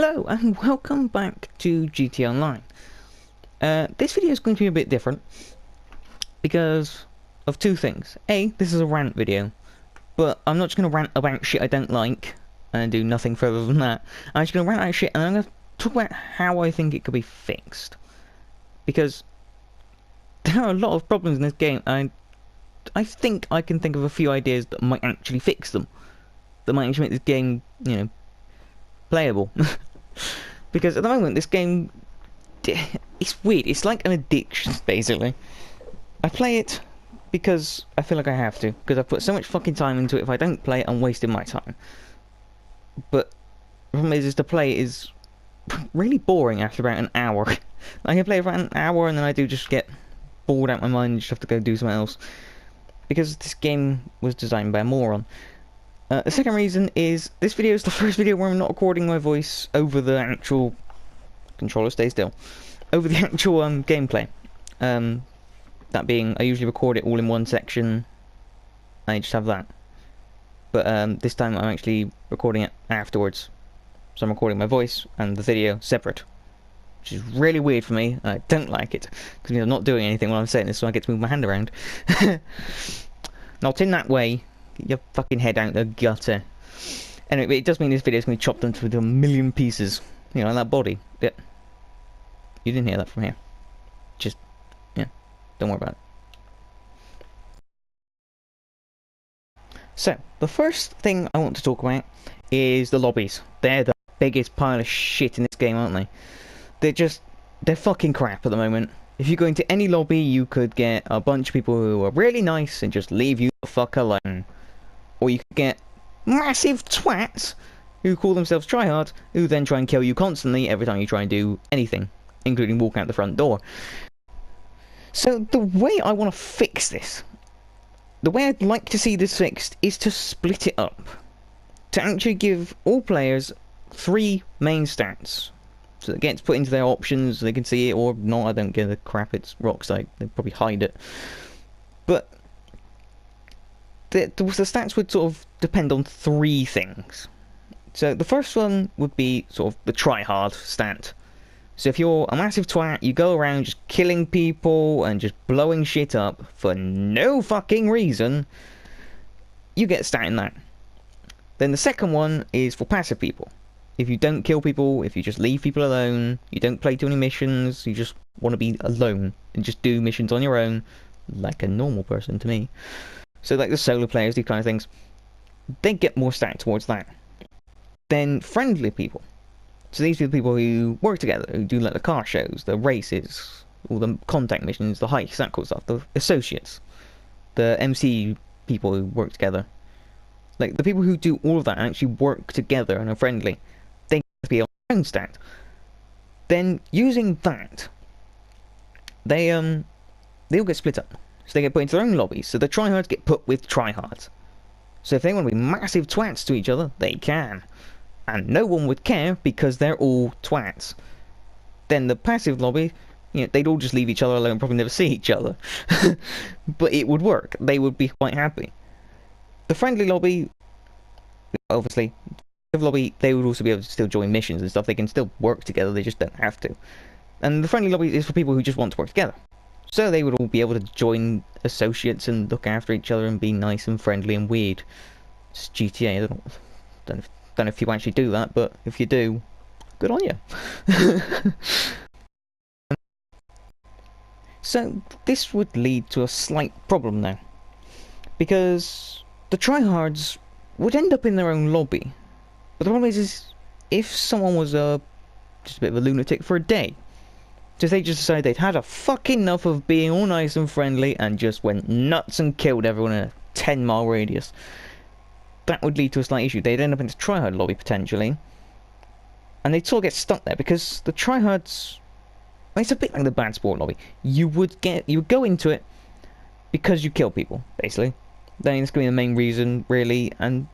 Hello and welcome back to GTA Online. This video is going to be a bit different because of two things. A, this is a rant video, but I'm not just going to rant about shit I don't like and do nothing further than that. I'm just going to rant about shit and I'm going to talk about how I think it could be fixed. Because there are a lot of problems in this game and I think I can think of a few ideas that might actually fix them. That might actually make this game, playable. Because at the moment this game, it's weird, it's like an addiction basically. I play it because I feel like I have to, because I've put so much fucking time into it. If I don't play it, I'm wasting my time. But the problem is to play it is really boring after about an hour. I can play for about an hour and then I do just get bored out of my mind and just have to go do something else. Because this game was designed by a moron. The second reason is this video is the first video where I'm not recording my voice over the actual controller, stay still, over the actual gameplay. That being, I usually record it all in one section. I just have that. But this time I'm actually recording it afterwards. So I'm recording my voice and the video separate, which is really weird for me. I don't like it because I'm not doing anything while I'm saying this, so I get to move my hand around. Not in that way. Get your fucking head out the gutter. Anyway, it does mean this video is going to be chopped into a million pieces. You know, that body. Yeah. You didn't hear that from here. Just, yeah, don't worry about it. So, the first thing I want to talk about is the lobbies. They're the biggest pile of shit in this game, aren't they? They're fucking crap at the moment. If you go into any lobby, you could get a bunch of people who are really nice and just leave you the fuck alone. Or you could get massive twats who call themselves tryhard, who then try and kill you constantly every time you try and do anything, including walk out the front door. So the way I want to fix this, the way I'd like to see this fixed, is to split it up. To actually give all players 3 main stats. So it gets put into their options, they can see it or not. I don't give a crap, it's Rockside, they probably hide it. But the stats would sort of depend on 3 things. So the first one would be sort of the try-hard stat. So if you're a massive twat, you go around just killing people and just blowing shit up for no fucking reason, you get a stat in that. Then the second one is for passive people. If you don't kill people, if you just leave people alone, you don't play too many missions, you just want to be alone and just do missions on your own, like a normal person to me. So like the solo players, these kind of things, they get more stat towards that. Then friendly people. So these are the people who work together, who do like the car shows, the races, all the contact missions, the hikes, that kind of stuff, the associates, the MC people who work together. Like the people who do all of that and actually work together and are friendly, they get to be on their own stat. Then using that, they all get split up. So they get put into their own lobbies. So the tryhards get put with tryhards. So if they want to be massive twats to each other, they can. And no one would care because they're all twats. Then the passive lobby, they'd all just leave each other alone and probably never see each other. But it would work. They would be quite happy. The friendly lobby, obviously, they would also be able to still join missions and stuff. They can still work together, they just don't have to. And the friendly lobby is for people who just want to work together. So they would all be able to join associates and look after each other and be nice and friendly and weird. It's GTA, I don't know if you actually do that, but if you do, good on you. So this would lead to a slight problem now. Because the tryhards would end up in their own lobby. But the problem is if someone was just a bit of a lunatic for a day, so if they just decided they'd had a fucking enough of being all nice and friendly and just went nuts and killed everyone in a 10-mile radius, that would lead to a slight issue. They'd end up in the tryhard lobby potentially, and they'd sort of get stuck there because the tryhards, it's a bit like the bad sport lobby. You would go into it because you kill people, basically. Then it's going to be the main reason, really, and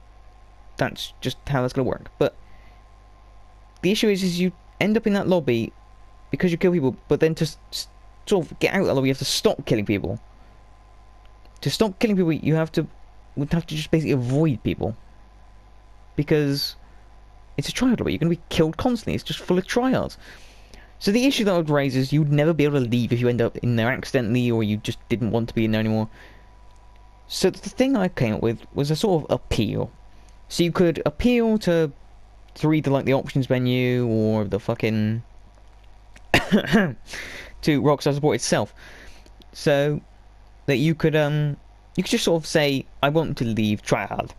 that's just how that's going to work. But the issue is you end up in that lobby because you kill people, but then to sort of get out of that lobby, you have to stop killing people. To stop killing people, you would have to just basically avoid people. Because It's a tryhard lobby. You're going to be killed constantly. It's just full of tryhards. So the issue that I would raise is you'd never be able to leave if you end up in there accidentally or you just didn't want to be in there anymore. So the thing I came up with was a sort of appeal. So you could appeal to either like the options menu or the fucking to Rockstar Support itself. So that you could just sort of say, I want to leave tryhard.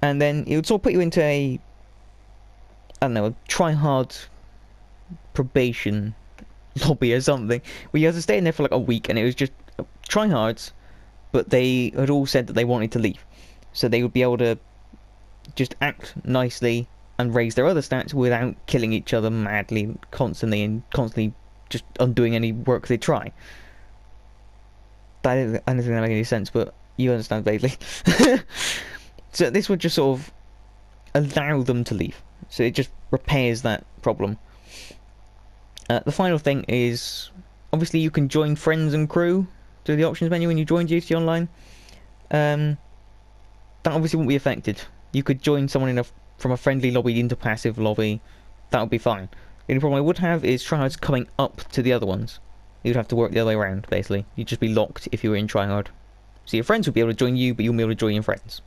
And then it would sort of put you into a, I don't know, a tryhard probation lobby or something, where you had to stay in there for like a week, and it was just tryhards, but they had all said that they wanted to leave, so they would be able to just act nicely and raise their other stats without killing each other madly constantly and constantly just undoing any work they try. I don't think that makes any sense, but you understand vaguely. So this would just sort of allow them to leave, so it just repairs that problem. The final thing is, obviously you can join friends and crew through the options menu when you join GT Online. That obviously won't be affected. You could join someone from a friendly lobby into passive lobby. That would be fine. The only problem I would have is tryhards coming up to the other ones. You'd have to work the other way around, basically. You'd just be locked if you were in tryhard. So your friends would be able to join you, but you'll be able to join your friends.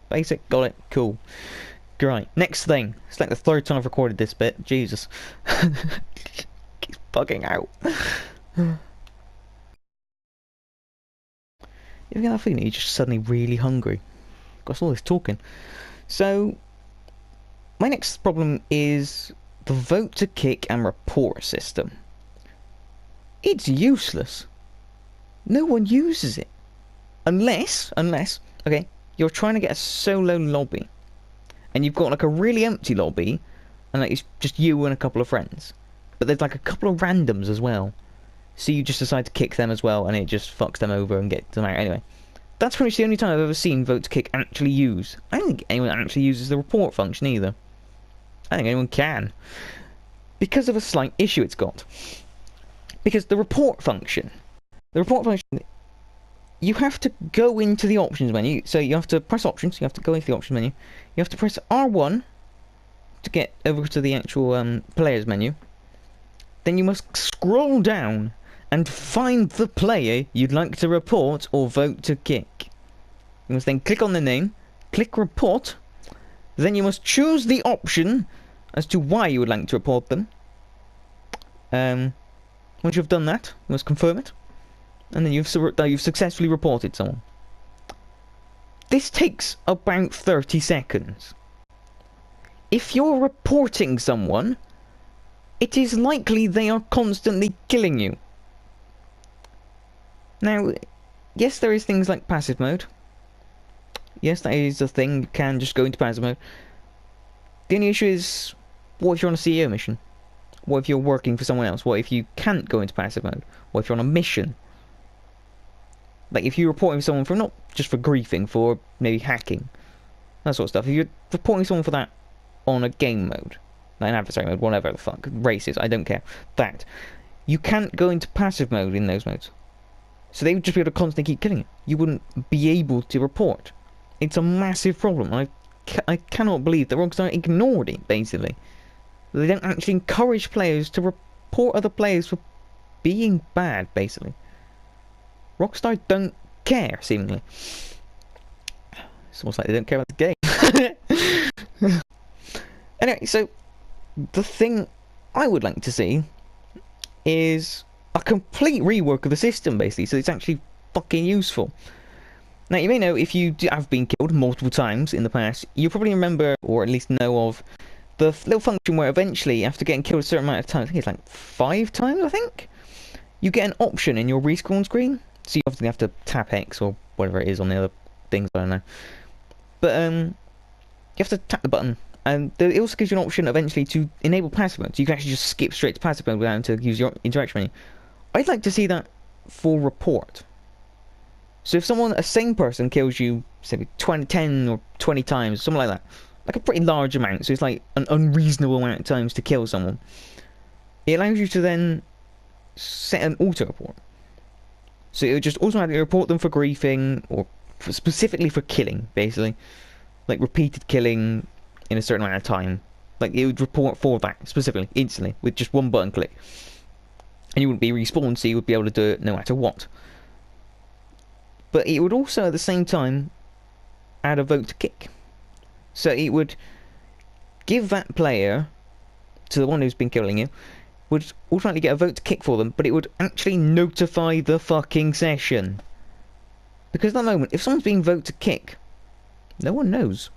Basic, got it, cool. Right, next thing. It's like the third time I've recorded this bit. Jesus. Keeps bugging out. You ever get that feeling you're just suddenly really hungry? Got all this talking. So, my next problem is the vote to kick and report system. It's useless. No one uses it. Unless, okay, you're trying to get a solo lobby. And you've got like a really empty lobby, and like it's just you and a couple of friends. But there's like a couple of randoms as well. So you just decide to kick them as well, and it just fucks them over and gets them out. Anyway, that's pretty much the only time I've ever seen vote to kick actually use. I don't think anyone actually uses the report function either. I don't think anyone can. Because of a slight issue it's got. Because the report function, you have to go into the options menu. So you have to press options, you have to go into the options menu. You have to press R1 to get over to the actual players menu. Then you must scroll down and find the player you'd like to report or vote to kick. You must then click on the name, click report, then you must choose the option as to why you would like to report them. Once you've done that, you must confirm it, and then you've successfully reported someone. This takes about 30 seconds. If you're reporting someone, it is likely they are constantly killing you. Now, yes, there is things like passive mode. Yes, that is a thing. You can just go into passive mode. The only issue is, what if you're on a CEO mission? What if you're working for someone else? What if you can't go into passive mode? What if you're on a mission? Like, if you're reporting someone for, not just for griefing, for maybe hacking, that sort of stuff. If you're reporting someone for that on a game mode, like an adversary mode, whatever the fuck, races, I don't care, that, you can't go into passive mode in those modes. So they would just be able to constantly keep killing you. You wouldn't be able to report. It's a massive problem. I cannot believe that Rockstar ignored it, basically. They don't actually encourage players to report other players for being bad, basically. Rockstar don't care, seemingly. It's almost like they don't care about the game. Anyway, so the thing I would like to see is a complete rework of the system, basically, so it's actually fucking useful. Now, you may know, if you have been killed multiple times in the past, you probably remember, or at least know of, the little function where eventually, after getting killed a certain amount of times, I think it's like 5 times, I think, you get an option in your respawn screen. So you obviously have to tap X or whatever it is on the other things, I don't know. But you have to tap the button, and it also gives you an option eventually to enable passive mode, so you can actually just skip straight to passive mode without having to use your interaction menu. I'd like to see that for report. So if a same person kills you, say 10 or 20 times, something like that, like a pretty large amount, so it's like an unreasonable amount of times to kill someone, it allows you to then set an auto report. So it would just automatically report them for griefing, or specifically for killing, basically. Like repeated killing in a certain amount of time. Like, it would report for that, specifically, instantly, with just one button click. And you wouldn't be respawned, so you would be able to do it no matter what. But it would also, at the same time, add a vote to kick. So it would give that player, to the one who's been killing you, would automatically get a vote to kick for them, but it would actually notify the fucking session. Because at that moment, if someone's being voted to kick, no one knows.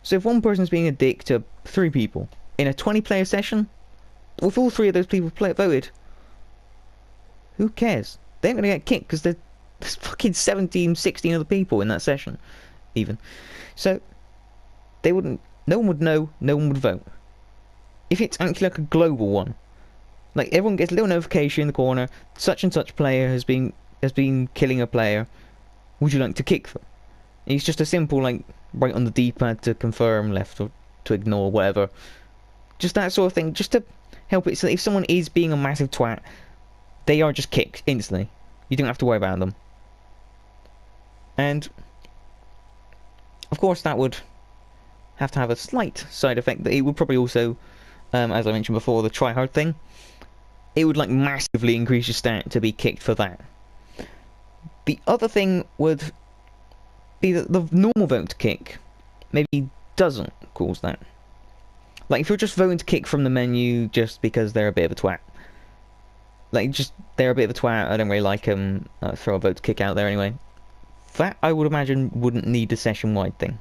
So if one person's being a dick to 3 people in a 20-player session, if all 3 of those people voted, who cares? They ain't gonna get kicked because there's fucking 17, 16 other people in that session, even. So they wouldn't. No one would know. No one would vote. If it's actually like a global one, like everyone gets a little notification in the corner, such and such player has been killing a player. Would you like to kick them? It's just a simple, like, right on the D-pad to confirm, left or to ignore, whatever. Just that sort of thing, just to help it so that if someone is being a massive twat, they are just kicked instantly. You don't have to worry about them. And, of course, that would have to have a slight side effect that it would probably also, as I mentioned before, the tryhard thing, it would, like, massively increase your stat to be kicked for that. The other thing would be that the normal vote to kick maybe doesn't cause that. Like, if you're just voting to kick from the menu just because they're a bit of a twat. Like, just, they're a bit of a twat, I don't really like them, throw a vote to kick out there anyway. That, I would imagine, wouldn't need a session-wide thing.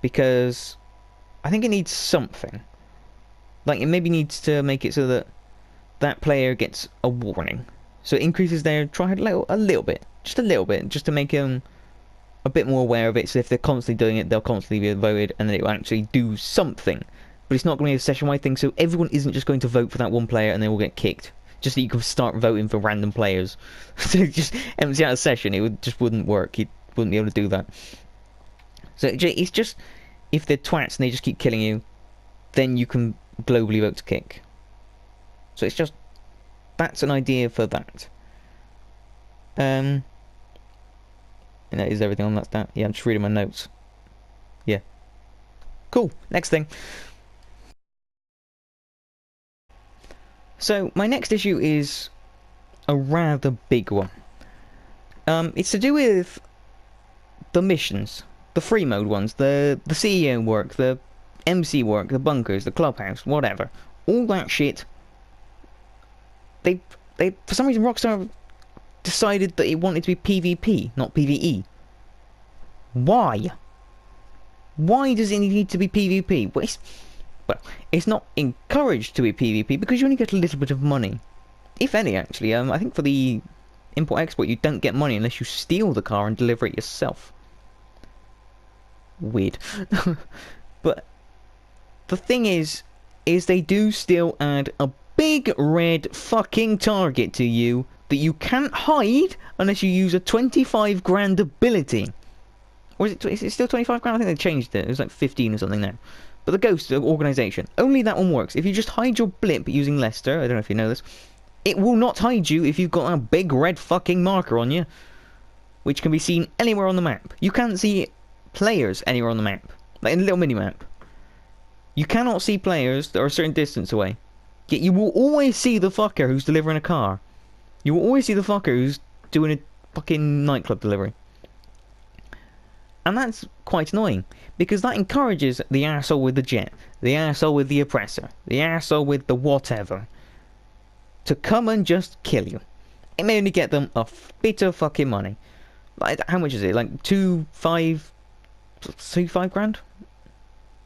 Because I think it needs something. Like, it maybe needs to make it so that that player gets a warning. So it increases their try a little bit. Just a little bit, just to make them a bit more aware of it, so if they're constantly doing it, they'll constantly be voted, and then it will actually do something. But it's not going to be a session-wide thing, so everyone isn't just going to vote for that one player and they will get kicked. Just that you can start voting for random players. So just empty out a session, it just wouldn't work. You wouldn't be able to do that. So it's just, if they're twats and they just keep killing you, then you can globally vote to kick. So it's just, that's an idea for that. And that is everything on that stat. Yeah, I'm just reading my notes. Yeah. Cool. Next thing. So, my next issue is a rather big one. It's to do with the missions. The free mode ones. The CEO work. The MC work. The bunkers. The clubhouse. Whatever. All that shit. They for some reason, Rockstar decided that it wanted to be PvP, not PvE. Why? Why does it need to be PvP? Well, it's not encouraged to be PvP because you only get a little bit of money. If any, actually. I think for the import-export you don't get money unless you steal the car and deliver it yourself. Weird. But the thing is they do still add a big red fucking target to you that you can't hide unless you use a 25 grand ability. Or is it still 25 grand? I think they changed it. It was like 15 or something now. But the Ghost organisation, only that one works. If you just hide your blip using Lester, I don't know if you know this, it will not hide you if you've got a big red fucking marker on you, which can be seen anywhere on the map. You can't see players anywhere on the map, like in a little mini-map. You cannot see players that are a certain distance away. Yet you will always see the fucker who's delivering a car. You will always see the fucker who's doing a fucking nightclub delivery. And that's quite annoying, because that encourages the arsehole with the jet, the arsehole with the oppressor, the arsehole with the whatever, to come and just kill you. It may only get them a bit of fucking money. Like, how much is it? Like 5 grand?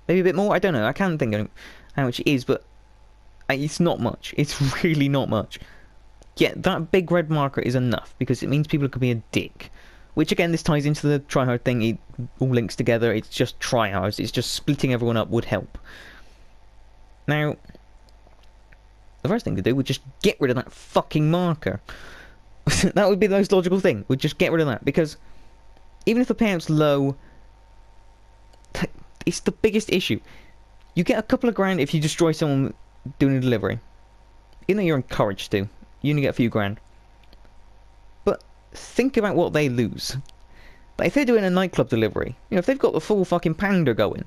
Maybe a bit more? I don't know. I can't think of how much it is, but it's not much. It's really not much. Yet that big red marker is enough, because it means people can be a dick. Which again, this ties into the tryhard thing, it all links together, it's just tryhards, it's just splitting everyone up would help. Now, the first thing to do would just get rid of that fucking marker. That would be the most logical thing, would just get rid of that, because even if the payout's low, it's the biggest issue. You get a couple of grand if you destroy someone doing a delivery. Even though you're encouraged to, you only get a few grand. Think about what they lose. Like, if they're doing a nightclub delivery, you know, if they've got the full fucking pounder going,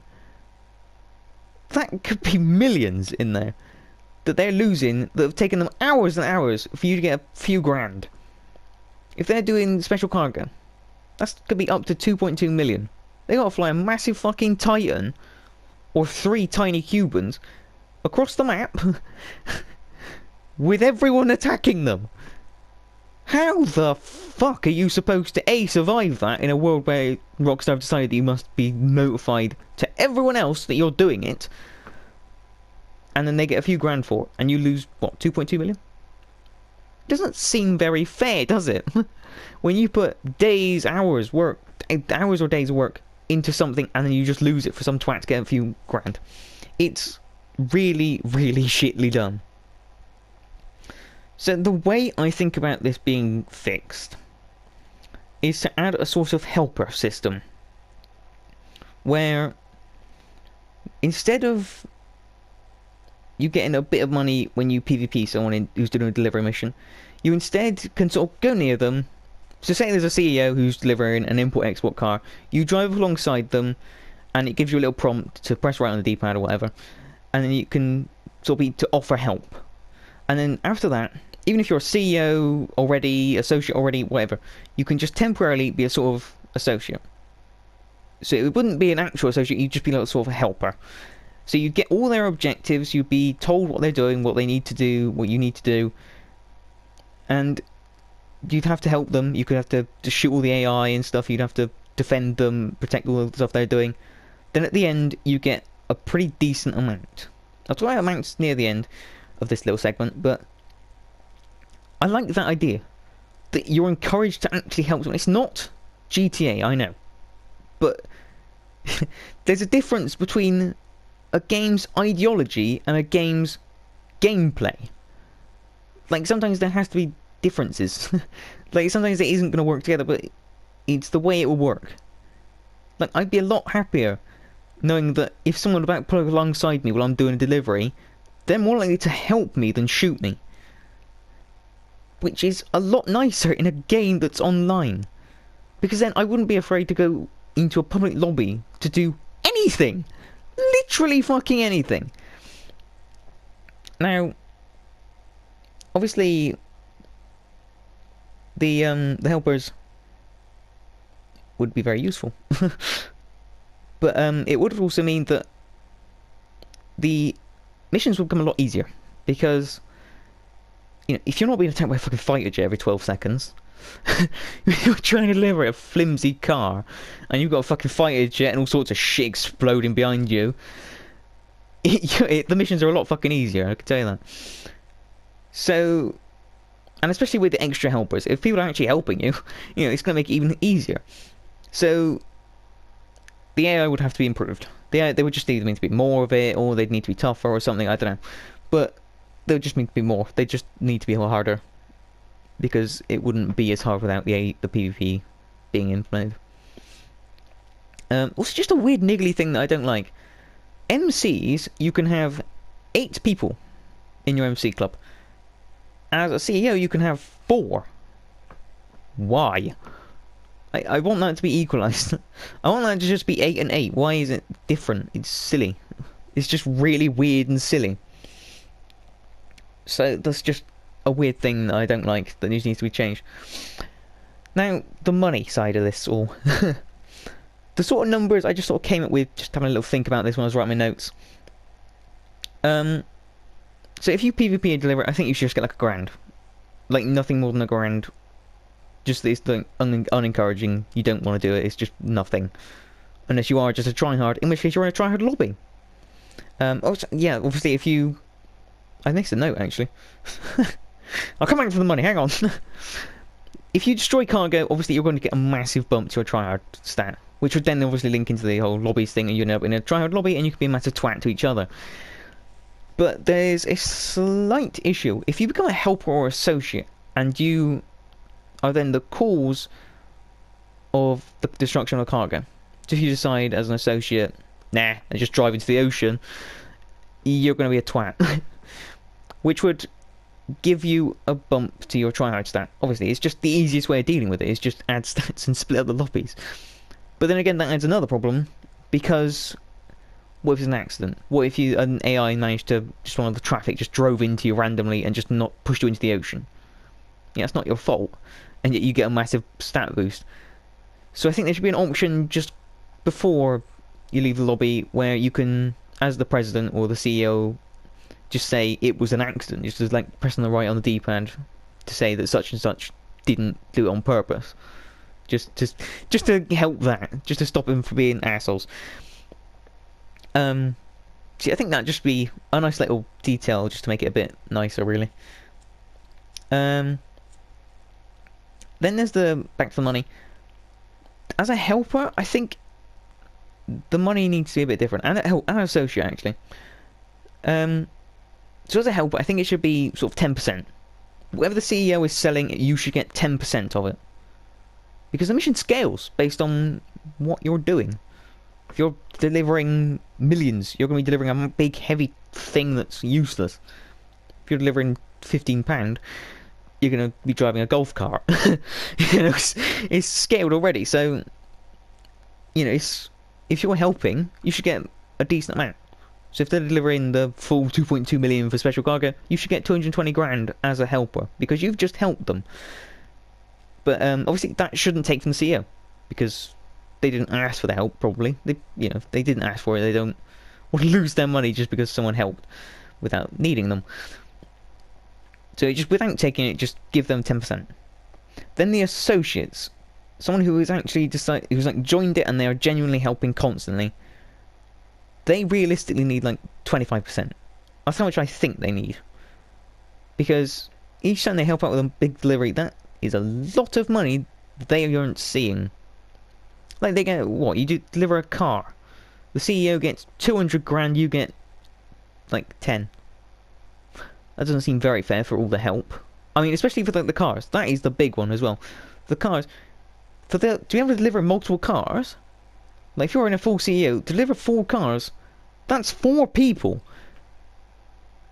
That could be millions in there that they're losing, that have taken them hours and hours for you to get a few grand. If they're doing special cargo, that could be up to 2.2 million. They gotta fly a massive fucking Titan, or 3 tiny Cubans, across the map, with everyone attacking them. How the fuck are you supposed to A, survive that in a world where Rockstar have decided that you must be notified to everyone else that you're doing it, and then they get a few grand for it, and you lose, what, 2.2 million? Doesn't seem very fair, does it? When you put days, hours or days of work into something, and then you just lose it for some twat to get a few grand. It's really, really shittily done. So the way I think about this being fixed is to add a sort of helper system, where instead of you getting a bit of money when you PvP someone who's doing a delivery mission, you instead can sort of go near them. So say there's a CEO who's delivering an import-export car, you drive alongside them, and it gives you a little prompt to press right on the D-pad or whatever, and then you can sort of be to offer help. And then after that, even if you're a CEO already, associate already, whatever, you can just temporarily be a sort of associate. So it wouldn't be an actual associate, you'd just be like a sort of a helper. So you'd get all their objectives, you'd be told what they're doing, what they need to do, what you need to do, and you'd have to help them. You could have to shoot all the AI and stuff, you'd have to defend them, protect all the stuff they're doing. Then at the end, you get a pretty decent amount. That's why amounts near the end of this little segment, but I like that idea. That you're encouraged to actually help someone. It's not GTA, I know. But there's a difference between a game's ideology and a game's gameplay. Like, sometimes there has to be differences. Like, sometimes it isn't going to work together, but it's the way it will work. Like, I'd be a lot happier knowing that if someone about to plug alongside me while I'm doing a delivery, they're more likely to help me than shoot me. Which is a lot nicer in a game that's online. Because then I wouldn't be afraid to go into a public lobby to do anything. Literally fucking anything. Now, obviously, the helpers would be very useful. But it would also mean that the missions would become a lot easier. Because, you know, if you're not being attacked by a fucking fighter jet every 12 seconds, you're trying to deliver a flimsy car, and you've got a fucking fighter jet and all sorts of shit exploding behind you, the missions are a lot fucking easier, I can tell you that. So, and especially with the extra helpers, if people are actually helping you, you know, it's going to make it even easier. So, the AI would have to be improved. They would just need to be more of it, or they'd need to be tougher or something, I don't know. But they would just need to be more. They just need to be a lot harder. Because it wouldn't be as hard without the PvP being implemented. Also, just a weird niggly thing that I don't like. MCs, you can have 8 people in your MC club. As a CEO, you can have 4. Why? I want that to be equalised. I want that to just be 8 and 8. Why is it different? It's silly. It's just really weird and silly. So that's just a weird thing that I don't like, that needs to be changed. Now, the money side of this all. The sort of numbers I just sort of came up with, just having a little think about this when I was writing my notes. So if you PvP and deliver, I think you should just get like $1,000. Like, nothing more than $1,000. Just this thing, unencouraging, you don't want to do it, it's just nothing. Unless you are just a tryhard, in which case you're in a tryhard lobby. Also, yeah, obviously if you... I missed a note, actually. I'll come back for the money, hang on. If you destroy cargo, obviously you're going to get a massive bump to your tryhard stat, which would then obviously link into the whole lobbies thing, and you end up in a tryhard lobby, and you could be a massive twat to each other. But there's a slight issue. If you become a helper or associate, and you are then the cause of the destruction of cargo, so if you decide as an associate, nah, and just drive into the ocean, you're going to be a twat. Which would give you a bump to your tryhard stat. Obviously, it's just the easiest way of dealing with it, is just add stats and split up the lobbies. But then again, that adds another problem, because What if it's an accident? What if an AI managed to just one of the traffic just drove into you randomly and just not pushed you into the ocean? Yeah, it's not your fault, and yet you get a massive stat boost. So I think there should be an option just before you leave the lobby where you can, as the president or the CEO, just say it was an accident. Just as like pressing the right on the D-pad to say that such and such didn't do it on purpose. Just to help that, just to stop them from being assholes. See, I think that'd just be a nice little detail just to make it a bit nicer, really. Then there's the back to the money. As a helper, I think the money needs to be a bit different, and an associate actually. So as a helper, I think it should be sort of 10%. Whatever the CEO is selling, you should get 10% of it, because the mission scales based on what you're doing. If you're delivering millions, you're going to be delivering a big, heavy thing that's useless. If you're delivering £15, you're going to be driving a golf cart. You know, it's scaled already. So, you know, if you're helping, you should get a decent amount. So if they're delivering the full 2.2 million for special cargo, you should get 220 grand as a helper, because you've just helped them. But obviously that shouldn't take from the CEO, because they didn't ask for the help. Probably they didn't ask for it. They don't want to lose their money just because someone helped without needing them. So just without taking it, just give them 10%. Then the associates, someone who has actually who's like joined it and they are genuinely helping constantly. They realistically need like 25%. That's how much I think they need. Because each time they help out with a big delivery, that is a lot of money they aren't seeing. Like they get, what, you deliver a car. The CEO gets 200 grand, you get like 10. That doesn't seem very fair for all the help. I mean, especially for the cars. That is the big one as well. The cars, to be able to deliver multiple cars, like if you're in a full CEO, deliver 4 cars, that's 4 people.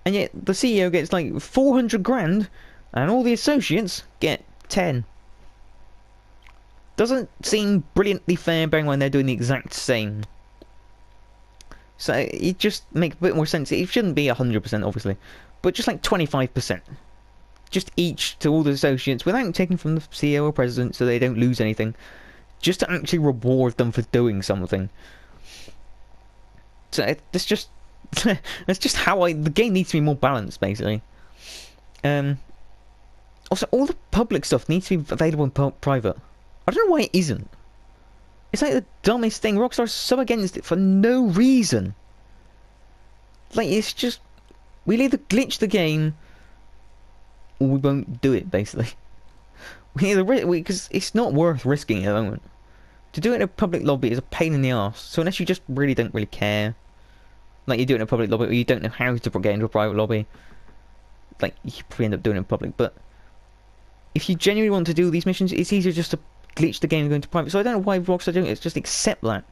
And yet the CEO gets like 400 grand and all the associates get 10. Doesn't seem brilliantly fair, bearing in mind they're doing the exact same. So it just makes a bit more sense. It shouldn't be 100% obviously, but just like 25%. Just each to all the associates without taking from the CEO or president, so they don't lose anything. Just to actually reward them for doing something. So that's just that's just how the game needs to be more balanced, basically. Also, all the public stuff needs to be available in private. I don't know why it isn't. It's like the dumbest thing. Rockstar's so against it for no reason. Like, it's just, we'll either glitch the game or we won't do it, basically. We either because it's not worth risking at the moment. To do it in a public lobby is a pain in the arse. So unless you just don't really care, like you do it in a public lobby, or you don't know how to get into a private lobby, like you probably end up doing it in public. But if you genuinely want to do these missions, it's easier just to glitch the game and go into private. So I don't know why Rockstar doing it. It's just accept that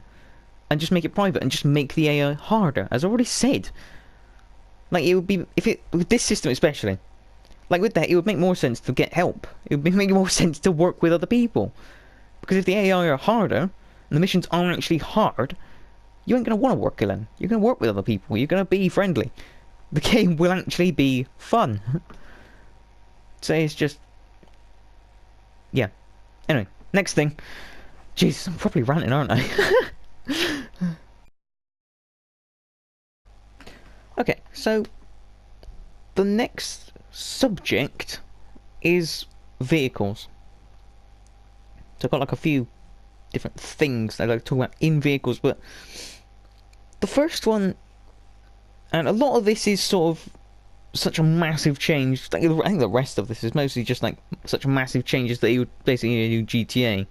and just make it private and just make the AI harder, as I already said. Like it would be with this system especially. Like with that, it would make more sense to get help. It would make more sense to work with other people. Because if the AI are harder, and the missions aren't actually hard, you ain't going to want to work alone. You're going to work with other people. You're going to be friendly. The game will actually be fun. So it's just... yeah. Anyway, next thing. Jesus, I'm probably ranting, aren't I? Okay, so... the next subject is vehicles. So I've got like a few different things that I like to talk about in vehicles, but the first one, and a lot of this is sort of such a massive change. I think the rest of this is mostly just like such massive changes that you would basically do GTA.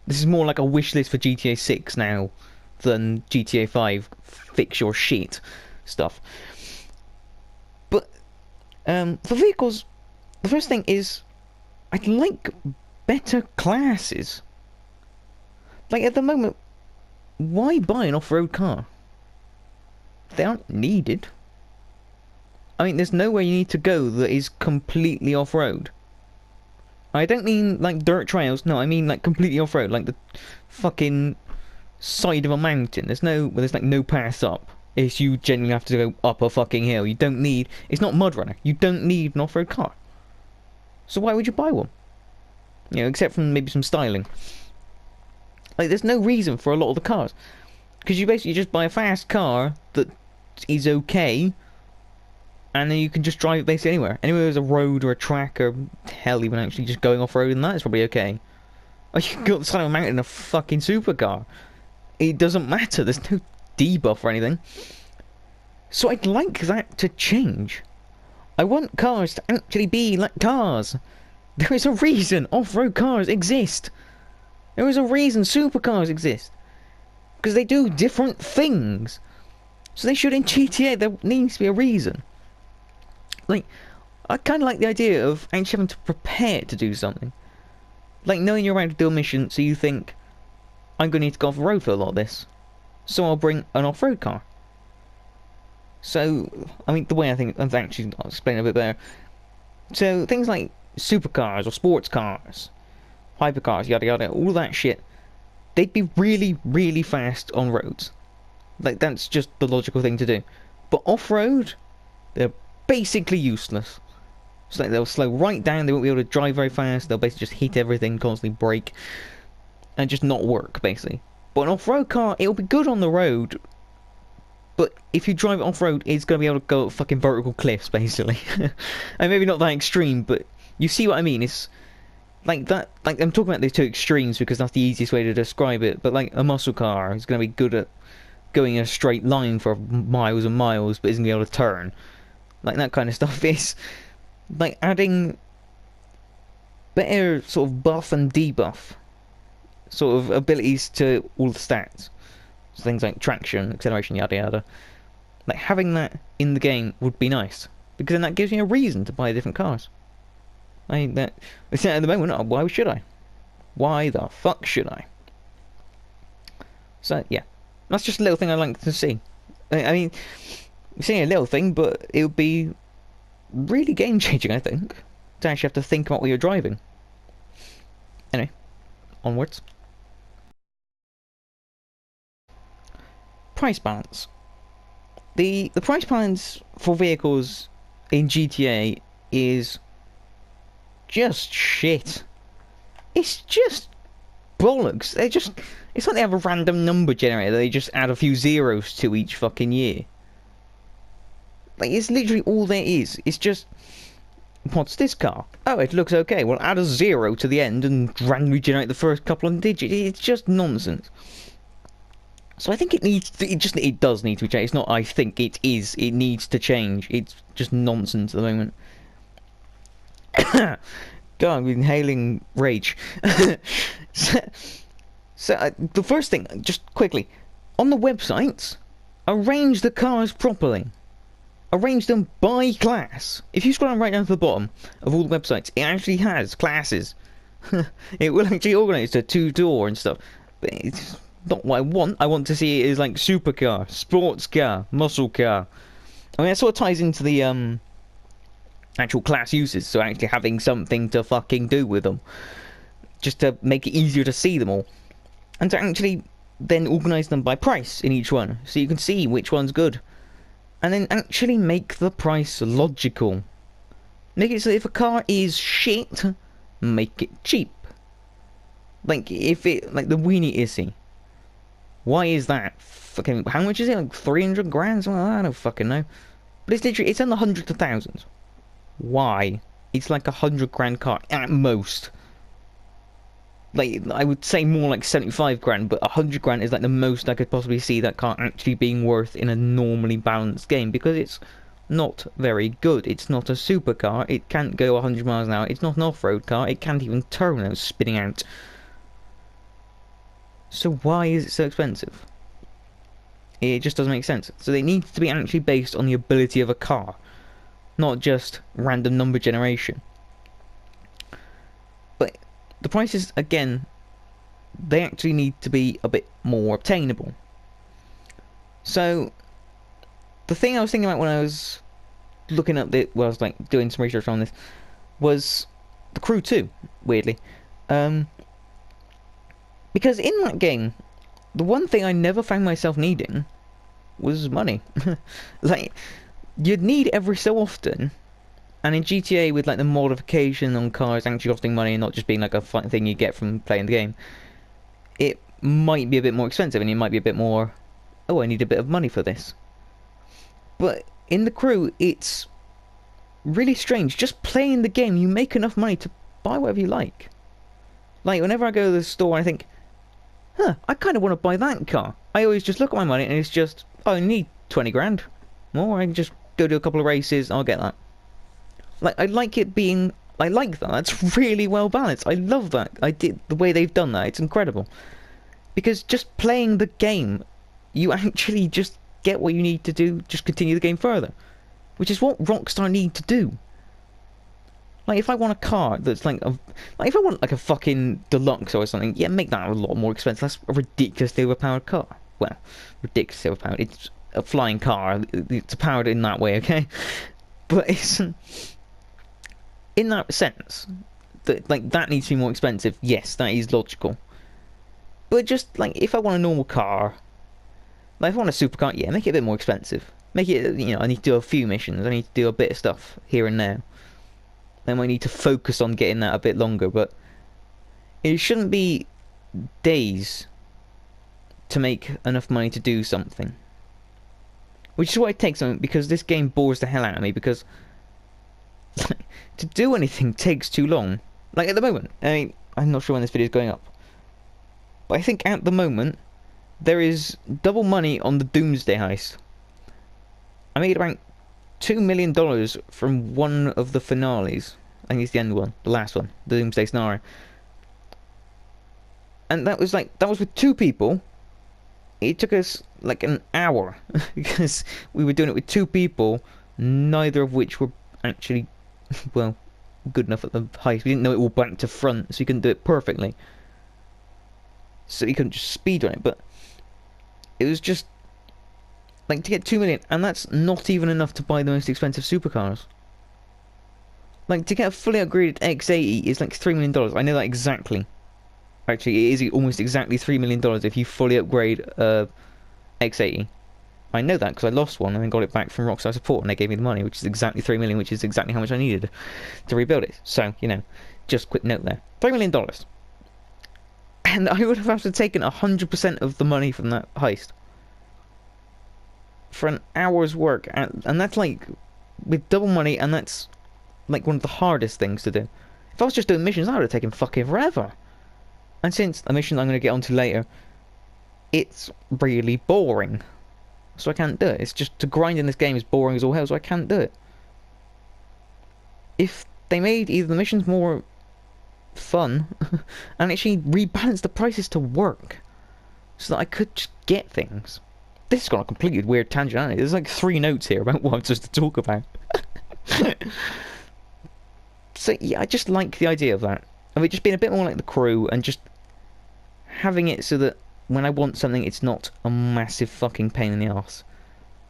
This is more like a wish list for GTA 6 now than GTA 5 fix your shit stuff. But for vehicles, the first thing is I'd like better classes. Like at the moment, why buy an off-road car? They aren't needed. I mean, there's nowhere you need to go that is completely off-road. I don't mean like dirt trails, no, I mean like completely off-road, like the fucking side of a mountain. There's like no path up. It's you genuinely have to go up a fucking hill. You don't need... It's not Mud Runner. You don't need an off-road car. So why would you buy one? You know, except from maybe some styling. Like, there's no reason for a lot of the cars. Because you basically just buy a fast car that is okay, and then you can just drive it basically anywhere. Anywhere there's a road or a track, or hell, even actually just going off-road, and that is probably okay. Or you can go up the side of a mountain in a fucking supercar. It doesn't matter. There's no debuff or anything. So I'd like that to change. I want cars to actually be like cars. There is a reason off-road cars exist. There is a reason supercars exist. Because they do different things. So they should in GTA, there needs to be a reason. Like, I kind of like the idea of actually having to prepare to do something. Like, knowing you're about to do a mission, so you think, I'm going to need to go off-road for a lot of this. So I'll bring an off-road car. So, I mean, the way I think, I'll explain it a bit better. So, things like supercars or sports cars, hypercars, yada yada, all that shit, they'd be really, really fast on roads. Like, that's just the logical thing to do. But off-road, they're basically useless. So like, they'll slow right down, they won't be able to drive very fast, they'll basically just hit everything, constantly brake, and just not work, basically. But an off-road car, it'll be good on the road, but if you drive it off-road, it's going to be able to go up fucking vertical cliffs, basically. And maybe not that extreme, but you see what I mean. It's like that. Like, I'm talking about these two extremes because that's the easiest way to describe it. But like a muscle car is going to be good at going in a straight line for miles and miles, but isn't going to be able to turn. Like that kind of stuff is like adding better sort of buff and debuff sort of abilities to all the stats. So things like traction, acceleration, yada yada. Like having that in the game would be nice, because then that gives me a reason to buy different cars. I mean, that at the moment, why should I? Why the fuck should I? So yeah, that's just a little thing I'd like to see. I mean, it's only a little thing, but it would be really game changing, I think, to actually have to think about what you're driving. Anyway, onwards. Price balance. The price balance for vehicles in GTA is just shit. It's just bollocks. It's like they have a random number generator. They just add a few zeros to each fucking year. Like, it's literally all there is. It's just, what's this car? Oh, it looks okay. Well, add a 0 to the end and randomly generate the first couple of digits. It's just nonsense. So I think it does need to be changed. It's not I think, it is. It needs to change. It's just nonsense at the moment. God, I'm inhaling rage. So the first thing, just quickly, on the websites, arrange the cars properly. Arrange them by class. If you scroll down right down to the bottom of all the websites, it actually has classes. It will actually organise to two-door and stuff. But it's not what I want. I want to see it as like supercar, sports car, muscle car. I mean, that sort of ties into the actual class uses, so actually having something to fucking do with them, just to make it easier to see them all, and to actually then organise them by price in each one, so you can see which one's good, and then actually make the price logical. Make it so if a car is shit, make it cheap. Like if it, like the Weenie Issy. Why is that? Fucking, how much is it? Like 300 grand? Well, I don't fucking know. But it's literally, it's in the hundreds of thousands. Why? It's like 100 grand car at most. Like, I would say more like 75 grand, but 100 grand is like the most I could possibly see that car actually being worth in a normally balanced game, because it's not very good. It's not a supercar. It can't go 100 miles an hour. It's not an off-road car. It can't even turn without spinning out. So why is it so expensive? It just doesn't make sense. So it needs to be actually based on the ability of a car, not just random number generation. But the prices, again, they actually need to be a bit more obtainable. So the thing I was thinking about when I was looking up the, well, I was like doing some research on this, was The Crew 2, weirdly. Because in that game, the one thing I never found myself needing was money. Like, you'd need every so often, and in GTA with like the modification on cars actually costing money and not just being like a fun thing you get from playing the game, it might be a bit more expensive and it might be a bit more, oh, I need a bit of money for this. But in the Crew, it's really strange. Just playing the game, you make enough money to buy whatever you like. Like, whenever I go to the store, I think, huh, I kind of want to buy that car. I always just look at my money and it's just, oh, I need 20 grand more. I can just go do a couple of races, I'll get that. Like, I like it being, I like that. That's really well balanced. I love that. I did the way they've done that. It's incredible. Because just playing the game, you actually just get what you need to do, just continue the game further. Which is what Rockstar need to do. Like, if I want a car that's like if I want like a fucking deluxe or something, yeah, make that a lot more expensive. That's a ridiculously overpowered car. Well, ridiculously overpowered. It's a flying car. It's powered in that way, okay? But it's in that sense that like that needs to be more expensive. Yes, that is logical. But just like if I want a normal car, like if I want a supercar, yeah, make it a bit more expensive. Make it, you know, I need to do a few missions. I need to do a bit of stuff here and there. Then I need to focus on getting that a bit longer, but it shouldn't be days to make enough money to do something. Which is why it takes something, because this game bores the hell out of me, because to do anything takes too long. Like at the moment, I mean, I'm not sure when this video is going up, but I think at the moment there is double money on the Doomsday heist. I made about $2 million from one of the finales. I think it's the end one, the last one, the Doomsday Scenario. And that was with 2 people. It took us like an hour because we were doing it with 2 people, neither of which were actually, well, good enough at the heist. We didn't know it all back to front, so you couldn't do it perfectly. So you couldn't just speedrun it, but it was just like to get 2 million, and that's not even enough to buy the most expensive supercars. Like to get a fully upgraded X80 is like $3 million. I know that exactly. Actually, it is almost exactly $3 million if you fully upgrade X80. I know that because I lost one and then got it back from Rockstar Support and they gave me the money, which is exactly $3 million, which is exactly how much I needed to rebuild it. So, you know, just quick note there. $3 million. And I would have had to taken 100% of the money from that heist for an hour's work, and that's like with double money, and that's like one of the hardest things to do. If I was just doing missions, that would have taken fucking forever. And since the mission I'm going to get onto later, it's really boring, so I can't do it. It's just to grind in this game is boring as all hell, so I can't do it. If they made either the missions more fun and actually rebalance the prices to work so that I could just get things. This has gone a completely weird tangent, hasn't it? There's like 3 notes here about what I'm supposed to talk about. So yeah, I just like the idea of that. Of it just being a bit more like the Crew and just having it so that when I want something it's not a massive fucking pain in the arse.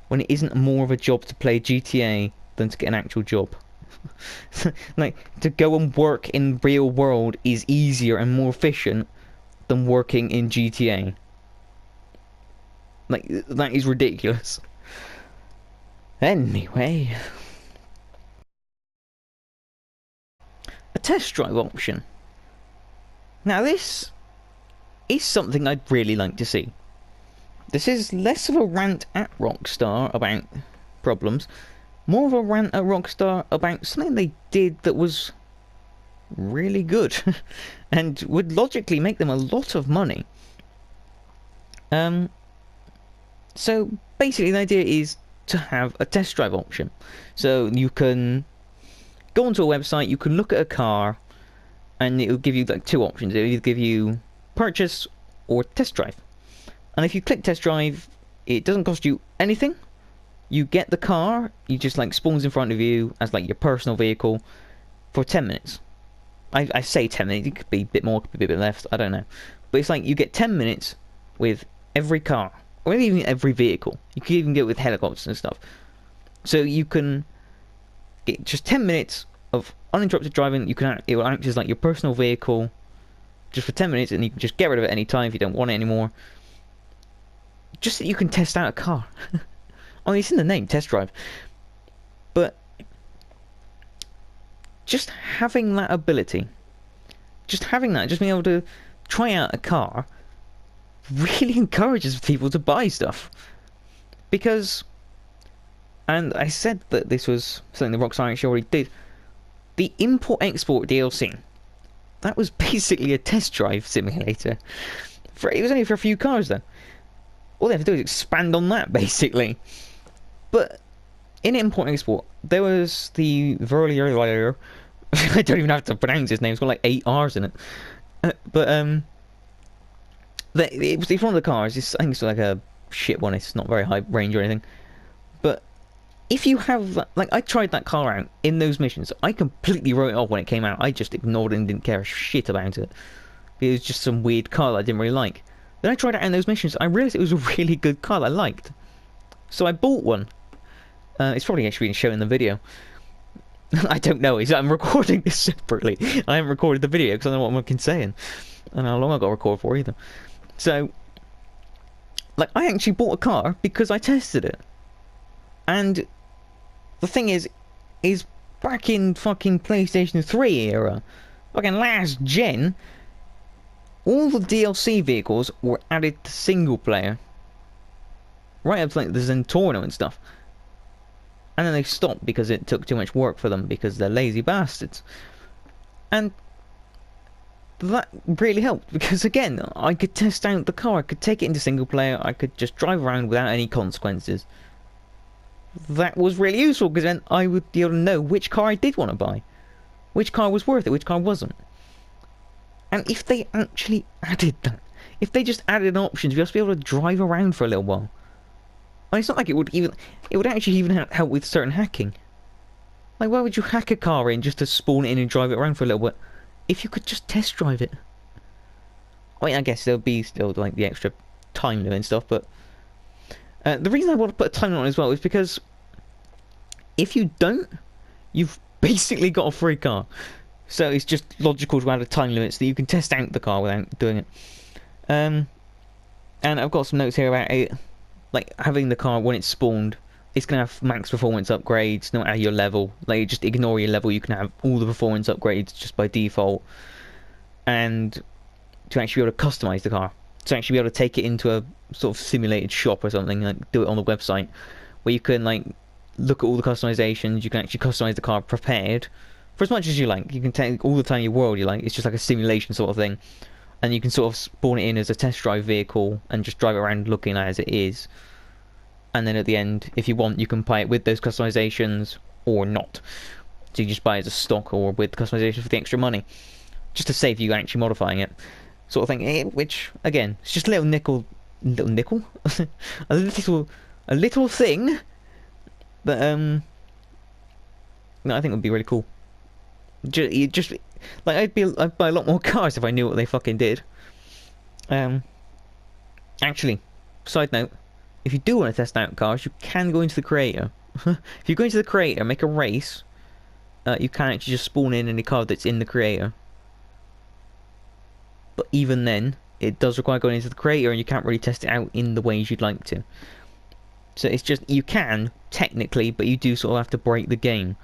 When it isn't more of a job to play GTA than to get an actual job. Like, to go and work in real world is easier and more efficient than working in GTA. Like, that is ridiculous. Anyway. A test drive option. Now this is something I'd really like to see. This is less of a rant at Rockstar about problems, more of a rant at Rockstar about something they did that was really good and would logically make them a lot of money. So basically the idea is to have a test drive option. So you can go onto a website, you can look at a car, and it'll give you like 2 options. It'll either give you purchase or test drive. And if you click test drive, it doesn't cost you anything. You get the car, you just like spawns in front of you as like your personal vehicle for 10 minutes. I say 10 minutes, it could be a bit more, could be a bit less, I don't know. But it's like you get 10 minutes with every car, or maybe even every vehicle. You could even get it with helicopters and stuff. So you can get just 10 minutes of uninterrupted driving. It will act as like your personal vehicle just for 10 minutes, and you can just get rid of it any time if you don't want it anymore. just that you can test out a car. I mean, it's in the name, test drive. But just having that ability, just being able to try out a car, really encourages people to buy stuff. Because, and I said that this was something the Rockstar actually already did, the import-export DLC, that was basically a test drive simulator. It was only for a few cars though. All they have to do is expand on that, basically. But in import-export, there was the Verlier. I don't even have to pronounce his name. It's got like 8 R's in it. It's one of the cars. I think it's like a shit one. It's not very high range or anything. But if you have, like, I tried that car out in those missions. I completely wrote it off when it came out. I just ignored it and didn't care a shit about it. It was just some weird car that I didn't really like. Then I tried it out in those missions. I realised it was a really good car that I liked. So I bought one. It's probably actually been shown in the video. I don't know. I'm recording this separately. I haven't recorded the video because I don't know what I'm fucking saying. I don't know how long I got to record for either. So, like, I actually bought a car because I tested it. And the thing is back in fucking PlayStation 3 era, fucking last gen, all the DLC vehicles were added to single player. Right up to like the Zentorno and stuff. And then they stopped because it took too much work for them because they're lazy bastards. And that really helped because, again, I could test out the car, I could take it into single player, I could just drive around without any consequences. That was really useful because then I would be able to know which car I did want to buy. Which car was worth it, which car wasn't. And if they actually added that, if they just added an option to just be able to drive around for a little while, it's not like it would actually even help with certain hacking. Like, why would you hack a car in just to spawn it in and drive it around for a little bit if you could just test drive it? I mean, I guess there'll be still like the extra time limit and stuff, but the reason I want to put a time limit on it as well is because if you don't, you've basically got a free car. So it's just logical to add a time limit so that you can test out the car without doing it. And I've got some notes here about it. Like, having the car when it's spawned, it's going to have max performance upgrades, no matter your level. Like, just ignore your level, you can have all the performance upgrades just by default. And to actually be able to customize the car. To actually be able to take it into a sort of simulated shop or something, like do it on the website, where you can, like, look at all the customizations, you can actually customize the car prepared for as much as you like. You can take all the time in your world you like. It's just like a simulation sort of thing. And you can sort of spawn it in as a test drive vehicle and just drive it around looking as it is. And then at the end, if you want, you can buy it with those customizations or not. So you just buy it as a stock or with customizations for the extra money, just to save you actually modifying it, sort of thing. Which, again, it's just a little nickel, a little thing that I think would be really cool. Just like I'd buy a lot more cars if I knew what they fucking did. Actually, side note, if you do want to test out cars, you can go into the creator. If you go into the creator, make a race, you can actually just spawn in any car that's in the creator. But even then, it does require going into the creator, and you can't really test it out in the ways you'd like to. So it's just, you can, technically, but you do sort of have to break the game.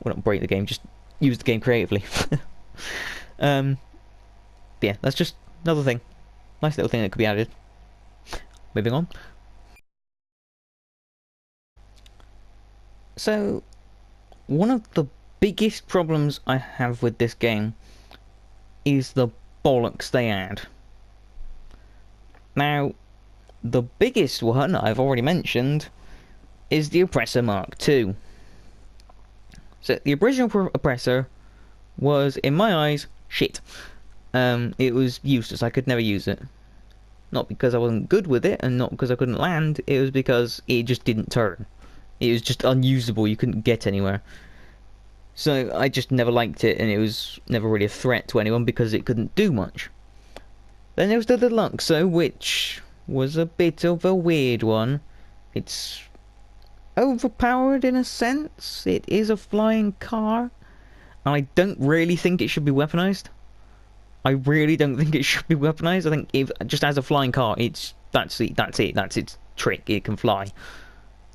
Well, not break the game, just use the game creatively. Yeah, that's just another thing. Nice little thing that could be added. Moving on. So, one of the biggest problems I have with this game is the bollocks they add. Now, the biggest one I've already mentioned is the Oppressor Mark II. So, the original Oppressor was, in my eyes, shit. It was useless. I could never use it. Not because I wasn't good with it, and not because I couldn't land, it was because it just didn't turn. It was just unusable, you couldn't get anywhere. So I just never liked it, and it was never really a threat to anyone because it couldn't do much. Then there was the Deluxo, which was a bit of a weird one. It's overpowered in a sense. It is a flying car, and I don't really think it should be weaponized. I really don't think it should be weaponized. I think if just as a flying car, it's That's it. That's its trick. It can fly.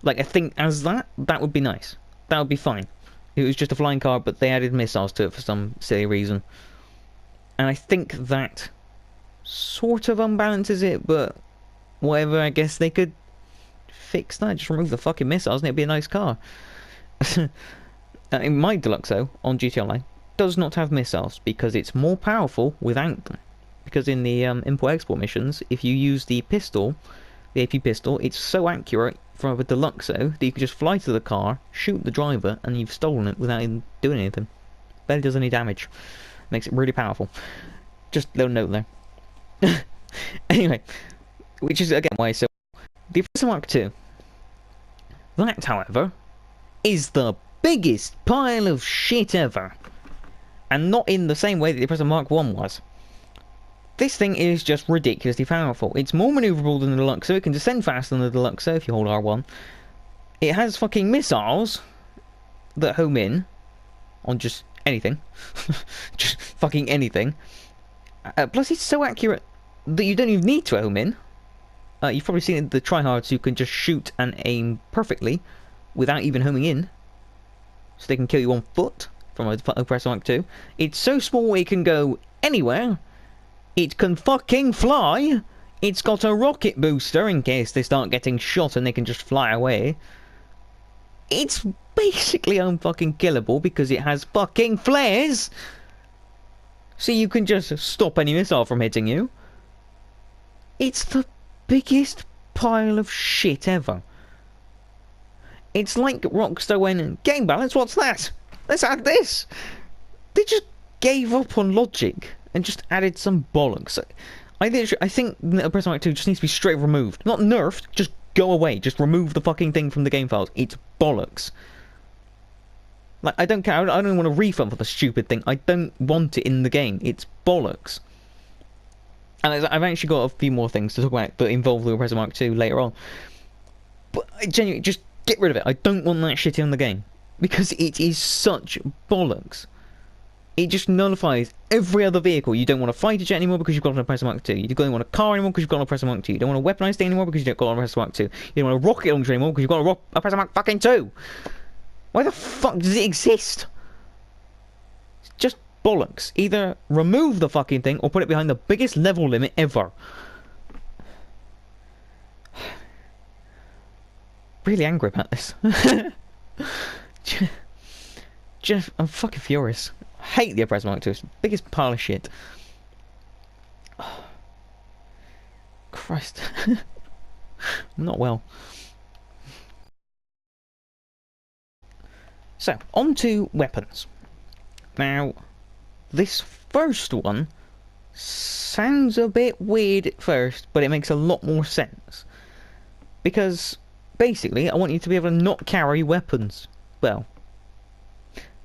Like, I think as that would be nice. That would be fine. It was just a flying car, but they added missiles to it for some silly reason. And I think that sort of unbalances it, but whatever, I guess they could fix that. Just remove the fucking missiles and it'd be a nice car. In my Deluxo on GT Online does not have missiles because it's more powerful without them. Because in the import-export missions, if you use the pistol, the AP pistol, it's so accurate from a Deluxo that you can just fly to the car, shoot the driver, and you've stolen it without even doing anything. Barely does any damage. Makes it really powerful. Just a little note there. Anyway, which is again why so the Oppressor Mark II. That, however, is the biggest pile of shit ever. And not in the same way that the Oppressor Mark I was. This thing is just ridiculously powerful. It's more maneuverable than the Deluxo. It can descend faster than the Deluxo if you hold R1. It has fucking missiles that home in on just anything. Just fucking anything. Plus it's so accurate that you don't even need to home in. You've probably seen the tryhards who can just shoot and aim perfectly without even homing in. So they can kill you on foot from Oppressor Mark II. It's so small it can go anywhere. It can fucking fly. It's got a rocket booster in case they start getting shot and they can just fly away. It's basically unfucking killable because it has fucking flares. So you can just stop any missile from hitting you. It's the biggest pile of shit ever. It's like Rockstar went, game balance, what's that? Let's add this. They just gave up on logic and just added some bollocks. I think Oppressor Mark II just needs to be straight removed. Not nerfed, just go away. Just remove the fucking thing from the game files. It's bollocks. Like, I don't care. I don't want a refund for the stupid thing. I don't want it in the game. It's bollocks. And I've actually got a few more things to talk about that involve the Oppressor Mark II later on. But I genuinely, just get rid of it. I don't want that shit in the game. Because it is such bollocks. It just nullifies every other vehicle. You don't want a fighter jet anymore because you've got an Oppressor Mark II. You don't want a car anymore because you've got an Oppressor Mark II. You don't want a weaponized thing anymore because you've got an Oppressor Mark II. You don't want a rocket launcher anymore because you've got a Oppressor Mark fucking II. Why the fuck does it exist? It's just bollocks. Either remove the fucking thing or put it behind the biggest level limit ever. Really angry about this. Jeff, I'm fucking furious. I hate the Oppressor Mark II. It's the biggest pile of shit. Oh, Christ. I'm not well. So, on to weapons. Now, this first one sounds a bit weird at first, but it makes a lot more sense. Because, basically, I want you to be able to not carry weapons. Well,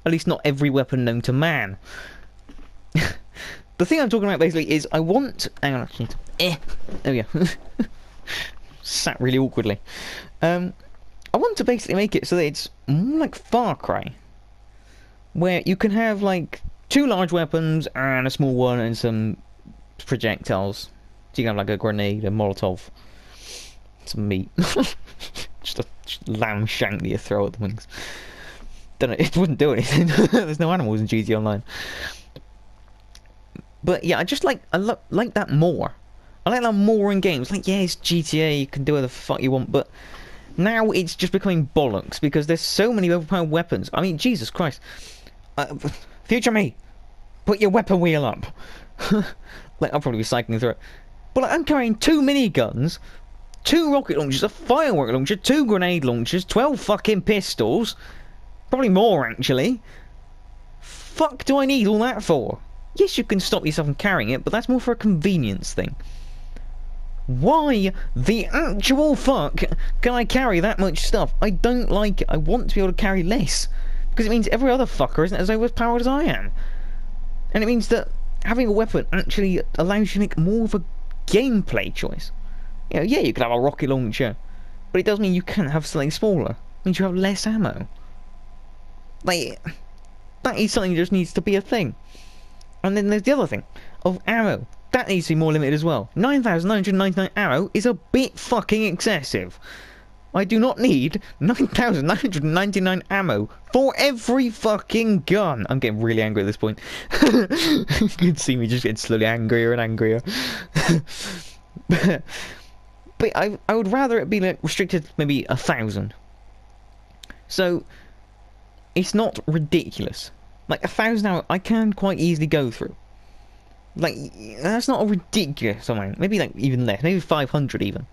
at least not every weapon known to man. The thing I'm talking about, basically, is I want... Hang on, actually. There we go. Sat really awkwardly. I want to basically make it so that it's more like Far Cry, where you can have like 2 large weapons and a small one and some projectiles. So you can have like a grenade, a Molotov, some meat, just a lamb shank that you throw at the wings. Don't know, it wouldn't do anything. There's no animals in GT Online. But yeah, I like that more. I like that more in games. Like, yeah, it's GTA, you can do whatever the fuck you want, but now it's just becoming bollocks because there's so many overpowered weapons. I mean, Jesus Christ. Future me, put your weapon wheel up. Like, I'll probably be cycling through it. But like, I'm carrying 2 miniguns, 2 rocket launchers, a firework launcher, 2 grenade launchers, 12 fucking pistols. Probably more, actually. Fuck do I need all that for? Yes, you can stop yourself from carrying it, but that's more for a convenience thing. Why the actual fuck can I carry that much stuff? I don't like it. I want to be able to carry less. Because it means every other fucker isn't as overpowered as I am. And it means that having a weapon actually allows you to make more of a gameplay choice. You know, yeah, you could have a rocket launcher, but it does mean you can have something smaller. It means you have less ammo. Like, that is something that just needs to be a thing. And then there's the other thing of ammo. that needs to be more limited as well. 9,999 ammo is a bit fucking excessive. I do not need 9,999 ammo for every fucking gun. I'm getting really angry at this point. You can see me just getting slowly angrier and angrier. But I would rather it be like restricted to maybe 1,000. So it's not ridiculous. Like 1,000 ammo I can quite easily go through. Like that's not a ridiculous amount. Maybe like even less. Maybe 500 even.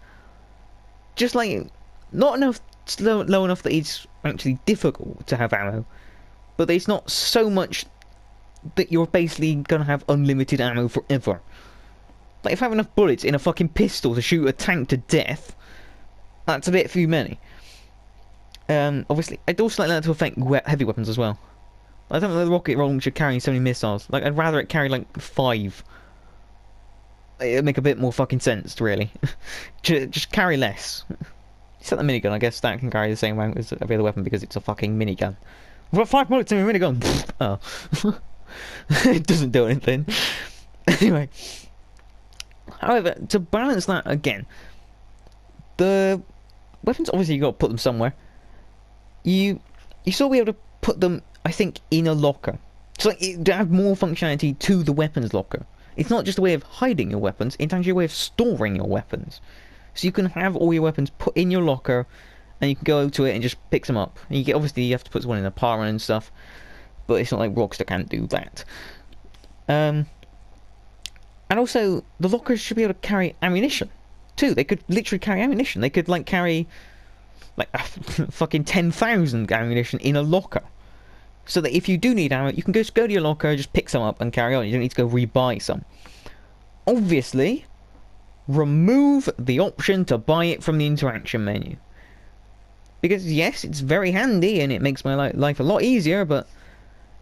Just like not enough low enough that it's actually difficult to have ammo, but it's not so much that you're basically gonna have unlimited ammo forever. Like if I have enough bullets in a fucking pistol to shoot a tank to death, that's a bit too many. Obviously, I'd also like that to affect heavy weapons as well. I don't know the rocket launcher carrying so many missiles. Like I'd rather it carry like 5. It'd make a bit more fucking sense, really. Just carry less. Except the minigun, I guess that can carry the same amount as every other weapon because it's a fucking minigun. I've got 5 bullets in a minigun! Oh. It doesn't do anything. Anyway. However, to balance that again, the weapons, obviously you got to put them somewhere. You still be able to put them, I think, in a locker. So like, to have more functionality to the weapons locker. It's not just a way of hiding your weapons, it's actually a way of storing your weapons. So you can have all your weapons put in your locker, and you can go to it and just pick them up. And you get, obviously you have to put one in an apartment and stuff, but it's not like Rockstar can't do that. And also, the lockers should be able to carry ammunition, too. They could literally carry ammunition. They could, like, carry, like, fucking 10,000 ammunition in a locker. So that if you do need ammo, you can just go to your locker, just pick some up and carry on. You don't need to go rebuy some. Obviously, remove the option to buy it from the interaction menu. Because, yes, it's very handy and it makes my life a lot easier, but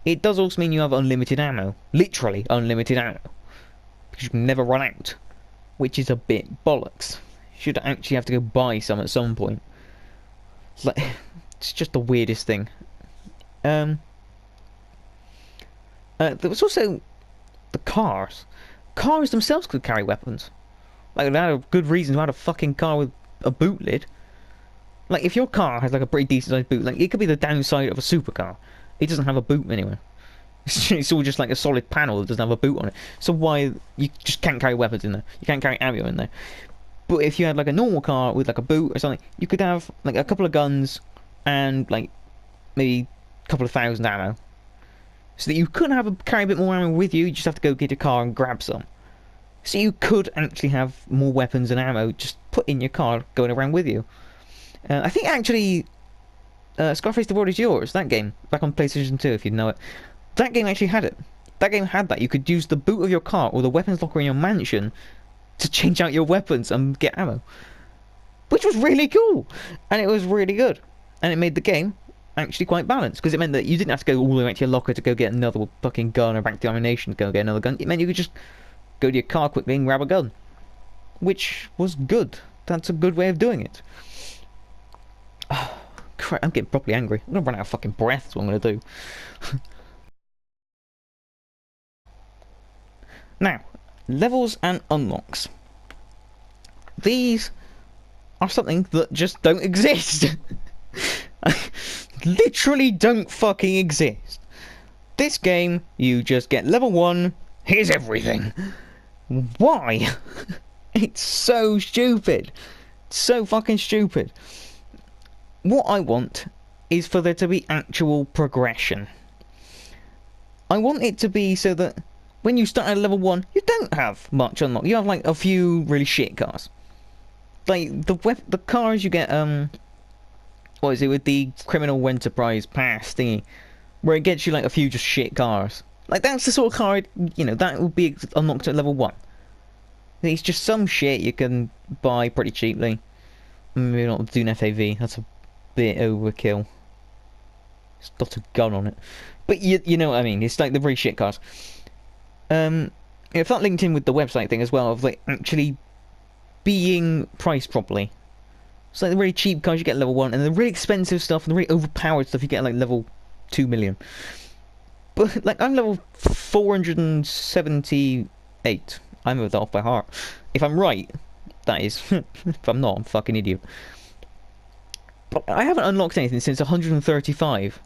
it does also mean you have unlimited ammo. Literally unlimited ammo. Because you can never run out. Which is a bit bollocks. You should actually have to go buy some at some point. Like, it's just the weirdest thing. There was also the cars. Cars themselves could carry weapons. Like, they had a good reason to have a fucking car with a boot lid. Like, if your car has like a pretty decent sized boot, like, it could be the downside of a supercar. It doesn't have a boot anywhere. It's all just like a solid panel that doesn't have a boot on it. So why you just can't carry weapons in there? You can't carry ammo in there. But if you had like a normal car with like a boot or something, you could have like a couple of guns and like maybe a couple of thousand ammo. So that you could carry a bit more ammo with you. You just have to go get a car and grab some. So you could actually have more weapons and ammo just put in your car going around with you. I think actually Scarface The World Is Yours, that game, back on PlayStation 2 if you know it, that game actually had it. That game had that. You could use the boot of your car or the weapons locker in your mansion to change out your weapons and get ammo. Which was really cool. And it was really good. And it made the game actually quite balanced, because it meant that you didn't have to go all the way back to your locker to go get another fucking gun, or back to ammunition to go get another gun. It meant you could just go to your car quickly and grab a gun. Which was good. That's a good way of doing it. Oh, crap, I'm getting properly angry. I'm gonna run out of fucking breath, that's what I'm gonna do. Now, levels and unlocks. These are something that just don't exist. Literally don't fucking exist. This game, you just get level 1, here's everything. Why? It's so stupid. So fucking stupid. What I want is for there to be actual progression. I want it to be so that when you start at level 1, you don't have much unlocked. You have like a few really shit cars. Like the cars you get, what is it, with the Criminal Enterprise Pass thingy, where it gets you like a few just shit cars. Like that's the sort of car, you know, that will be unlocked at level 1. It's just some shit you can buy pretty cheaply. Maybe not Dune FAV, that's a bit overkill. It's got a gun on it. But you know what I mean, it's like the really shit cars. If that linked in with the website thing as well, of like actually being priced properly. It's like the really cheap cars you get at level 1, and the really expensive stuff and the really overpowered stuff you get at like level 2 million. But like I'm level 478. I know that off by heart. If I'm right, that is. If I'm not, I'm a fucking idiot. But I haven't unlocked anything since 135.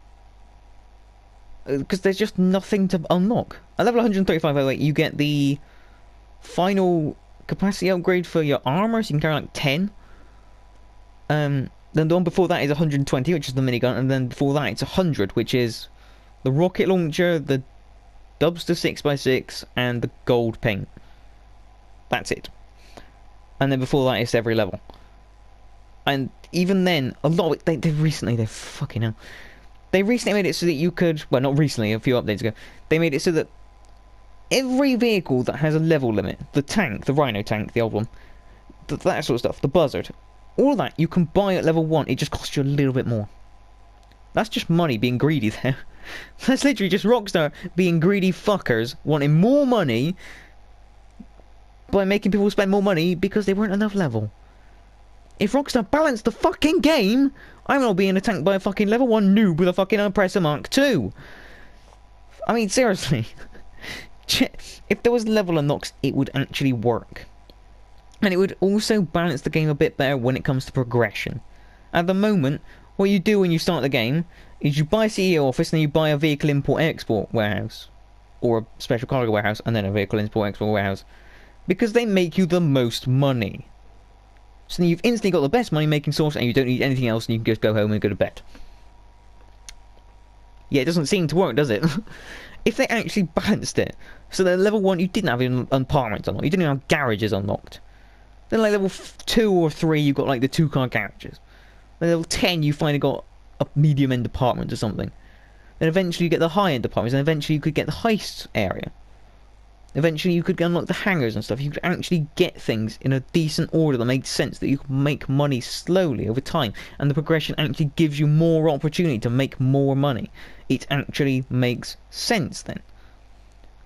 Because there's just nothing to unlock. At level 135, by the way, you get the final capacity upgrade for your armor, so you can carry like 10. Then the one before that is 120, which is the minigun, and then before that it's 100, which is the rocket launcher, the Dubster 6x6, and the gold paint. That's it. And then before that it's every level. And even then, a lot of it, they recently made it so that you could, well, not recently, a few updates ago, they made it so that every vehicle that has a level limit, the tank, the Rhino tank, the old one, that sort of stuff, the Buzzard, all of that you can buy at level 1, it just costs you a little bit more. That's just money being greedy there. That's literally just Rockstar being greedy fuckers, wanting more money by making people spend more money because they weren't enough level. If Rockstar balanced the fucking game, I'm not being attacked by a fucking level 1 noob with a fucking Oppressor Mark II. I mean, seriously. If there was level unlocks, it would actually work. And it would also balance the game a bit better when it comes to progression. At the moment, what you do when you start the game is you buy a CEO office and then you buy a vehicle import-export warehouse. Or a special cargo warehouse and then a vehicle import-export warehouse. Because they make you the most money. So then you've instantly got the best money making source and you don't need anything else and you can just go home and go to bed. Yeah, it doesn't seem to work, does it? If they actually balanced it, so that level 1 you didn't have apartments unlocked, you didn't have garages unlocked. Then like level 2 or 3 you got like the 2-car garages. Then level 10 you finally got a medium end apartment or something. Then eventually you get the high end apartments and eventually you could get the heist area. Eventually you could unlock the hangars and stuff. You could actually get things in a decent order that made sense, that you could make money slowly over time. And the progression actually gives you more opportunity to make more money. It actually makes sense then.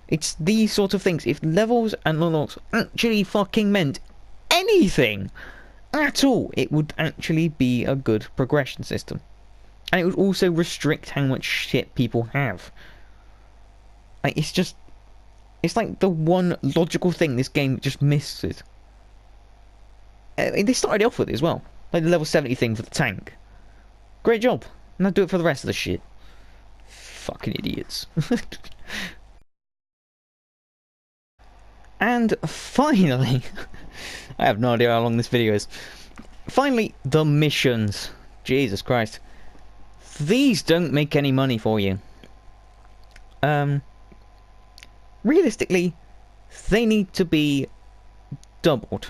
It's these sort of things. If levels and unlocks actually fucking meant anything at all, it would actually be a good progression system. And it would also restrict how much shit people have. Like, it's like the one logical thing this game just misses. They started off with it as well. Like the level 70 thing for the tank. Great job. Now do it for the rest of the shit. Fucking idiots. And finally, I have no idea how long this video is. Finally, the missions. Jesus Christ. These don't make any money for you. Realistically, they need to be doubled.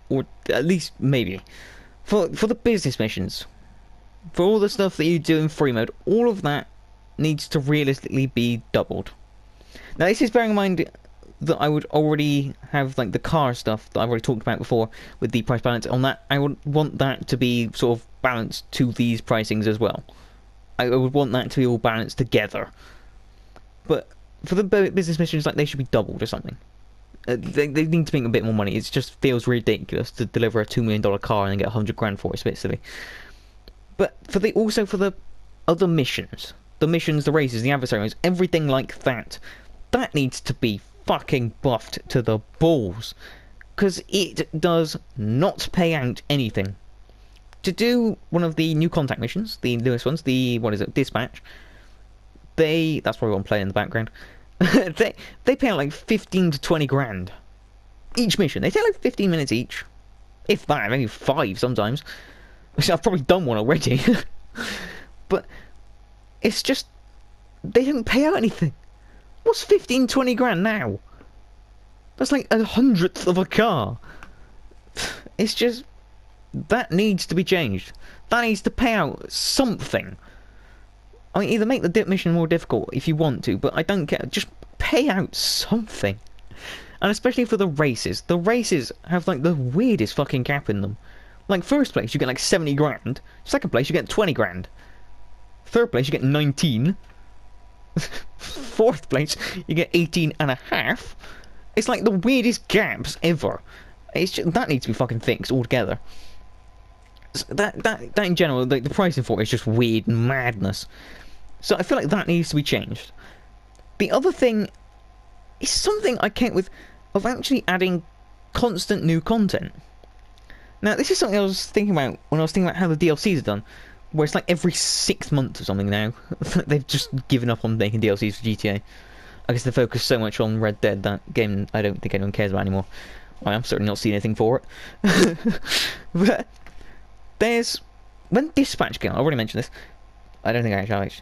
Or at least, maybe. For the business missions. For all the stuff that you do in free mode, all of that needs to realistically be doubled. Now this is bearing in mind that I would already have like the car stuff that I've already talked about before with the price balance on that. I would want that to be sort of balanced to these pricings as well. I would want that to be all balanced together. But for the business missions, like, they should be doubled or something. They need to make a bit more money. It just feels ridiculous to deliver a $2 million car and then get 100 grand for it. It's a bit silly. But for the other missions, the races, the adversaries, everything like that, that needs to be fucking buffed to the balls. Because it does not pay out anything. To do one of the new contact missions, the newest ones, Dispatch, that's probably what I'm playing in the background. they pay out like 15 to 20 grand each mission. They take like 15 minutes each, if that, maybe 5 sometimes. I've probably done one already. But it's just, they don't pay out anything. What's 15, 20 grand now? That's like 100th of a car. It's just, that needs to be changed. That needs to pay out something. I mean, either make the dip mission more difficult if you want to, but I don't care. Just pay out something. And especially for the races. The races have like the weirdest fucking cap in them. Like, first place you get like 70 grand. Second place you get 20 grand. Third place you get 19. Fourth place you get 18 and a half. It's like the weirdest gaps ever. It's just, that needs to be fucking fixed altogether. That in general, the pricing for it is just weird madness. So I feel like that needs to be changed. The other thing is something I came with of actually adding constant new content. Now, this is something I was thinking about when I was thinking about how the DLCs are done, where it's like every 6 months or something now. They've just given up on making DLCs for GTA. I guess they focus so much on Red Dead, that game I don't think anyone cares about anymore. I'm certainly not seeing anything for it. But there's... When Dispatch came out, I already mentioned this. I don't think I actually have.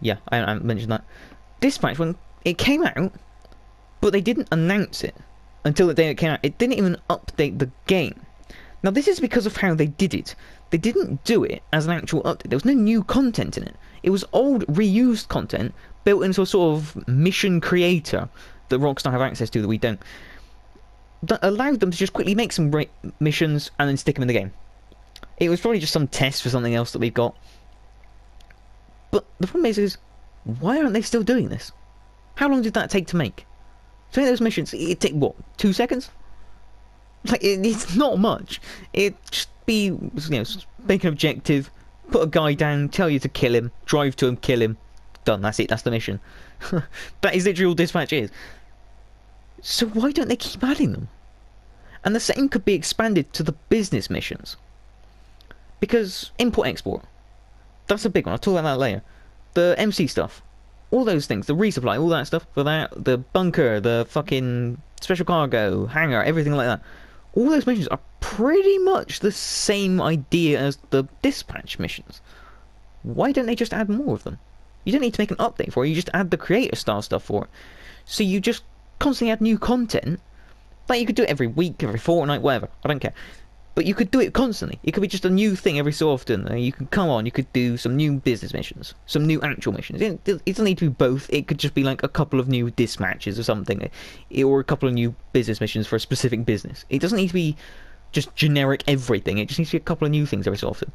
Yeah, I mentioned that. Dispatch, when it came out, but they didn't announce it until the day it came out. It didn't even update the game. Now, this is because of how they did it. They didn't do it as an actual update. There was no new content in it. It was old, reused content built into a sort of mission creator that Rockstar have access to that we don't. That allowed them to just quickly make some missions and then stick them in the game. It was probably just some test for something else that we've got. But the problem is why aren't they still doing this? How long did that take to make? To make those missions, it take what, 2 seconds? Like, it's not much. It just be, you know, make an objective, put a guy down, tell you to kill him, drive to him, kill him. Done, that's it, that's the mission. That is literally all Dispatch is. So why don't they keep adding them? And the same could be expanded to the business missions. Because import-export, that's a big one, I'll talk about that later. The MC stuff, all those things, the resupply, all that stuff for that, the bunker, the fucking special cargo, hangar, everything like that. All those missions are pretty much the same idea as the Dispatch missions. Why don't they just add more of them? You don't need to make an update for it, you just add the creator style stuff for it. So you just constantly add new content. Like, you could do it every week, every fortnight, whatever, I don't care. But you could do it constantly. It could be just a new thing every so often. You could come on, you could do some new business missions, some new actual missions. It doesn't need to be both. It could just be like a couple of new dispatches or something. Or a couple of new business missions for a specific business. It doesn't need to be just generic everything. It just needs to be a couple of new things every so often.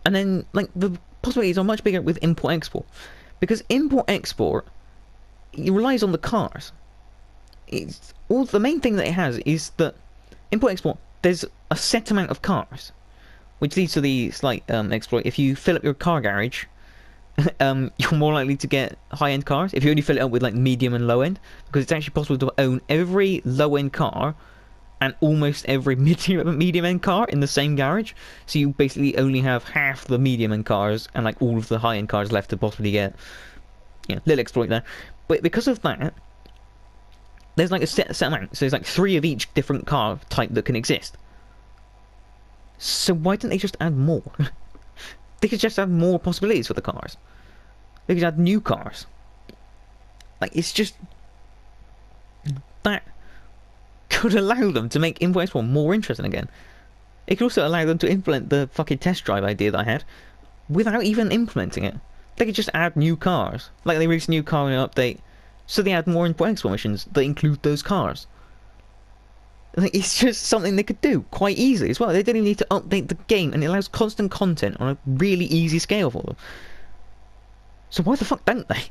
And then, like, the possibilities are much bigger with import-export. Because import-export, it relies on the cars. The main thing that it has is that import-export, there's a set amount of cars, which leads to the slight exploit. If you fill up your car garage, you're more likely to get high-end cars. If you only fill it up with like medium and low-end, because it's actually possible to own every low-end car and almost every medium-end car in the same garage. So you basically only have half the medium-end cars and like all of the high-end cars left to possibly get. You know, little exploit there. But because of that, there's like a set amount, so there's like 3 of each different car type that can exist. So why don't they just add more? They could just add more possibilities for the cars. They could add new cars. Like, it's just... That could allow them to make import-export more interesting again. It could also allow them to implement the fucking test drive idea that I had without even implementing it. They could just add new cars. Like, they released a new car in an update, so they add more import-export missions that include those cars. Like, it's just something they could do quite easily as well. They don't even need to update the game, and it allows constant content on a really easy scale for them. So why the fuck don't they?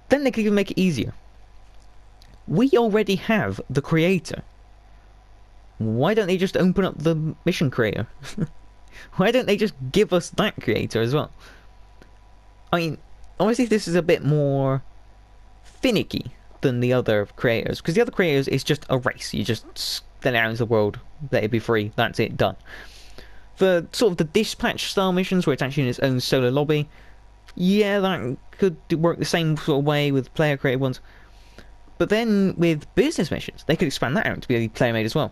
Then they could even make it easier. We already have the creator. Why don't they just open up the mission creator? Why don't they just give us that creator as well? I mean, obviously this is a bit more finicky than the other creators, because the other creators is just a race. You just send it out into the world, let it be free, that's it, done. For sort of the dispatch style missions where it's actually in its own solo lobby, yeah, that could work the same sort of way with player created ones. But then with business missions, they could expand that out to be player made as well.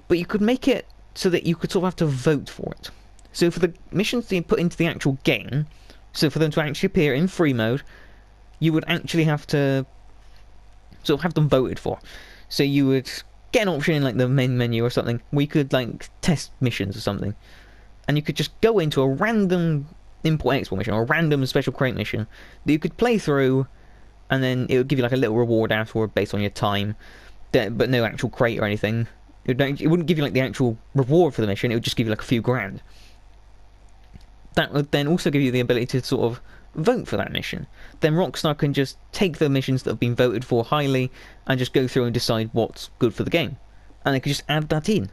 But you could make it so that you could sort of have to vote for it. So for the missions to be put into the actual game, so for them to actually appear in free mode, you would actually have to sort of have them voted for. So you would get an option in like the main menu or something where you could like test missions or something, and you could just go into a random import-export mission or a random special crate mission that you could play through, and then it would give you like a little reward afterward based on your time, but no actual crate or anything. It wouldn't give you like the actual reward for the mission, it would just give you like a few grand. That would then also give you the ability to sort of vote for that mission. Then Rockstar can just take the missions that have been voted for highly and just go through and decide what's good for the game. And they could just add that in.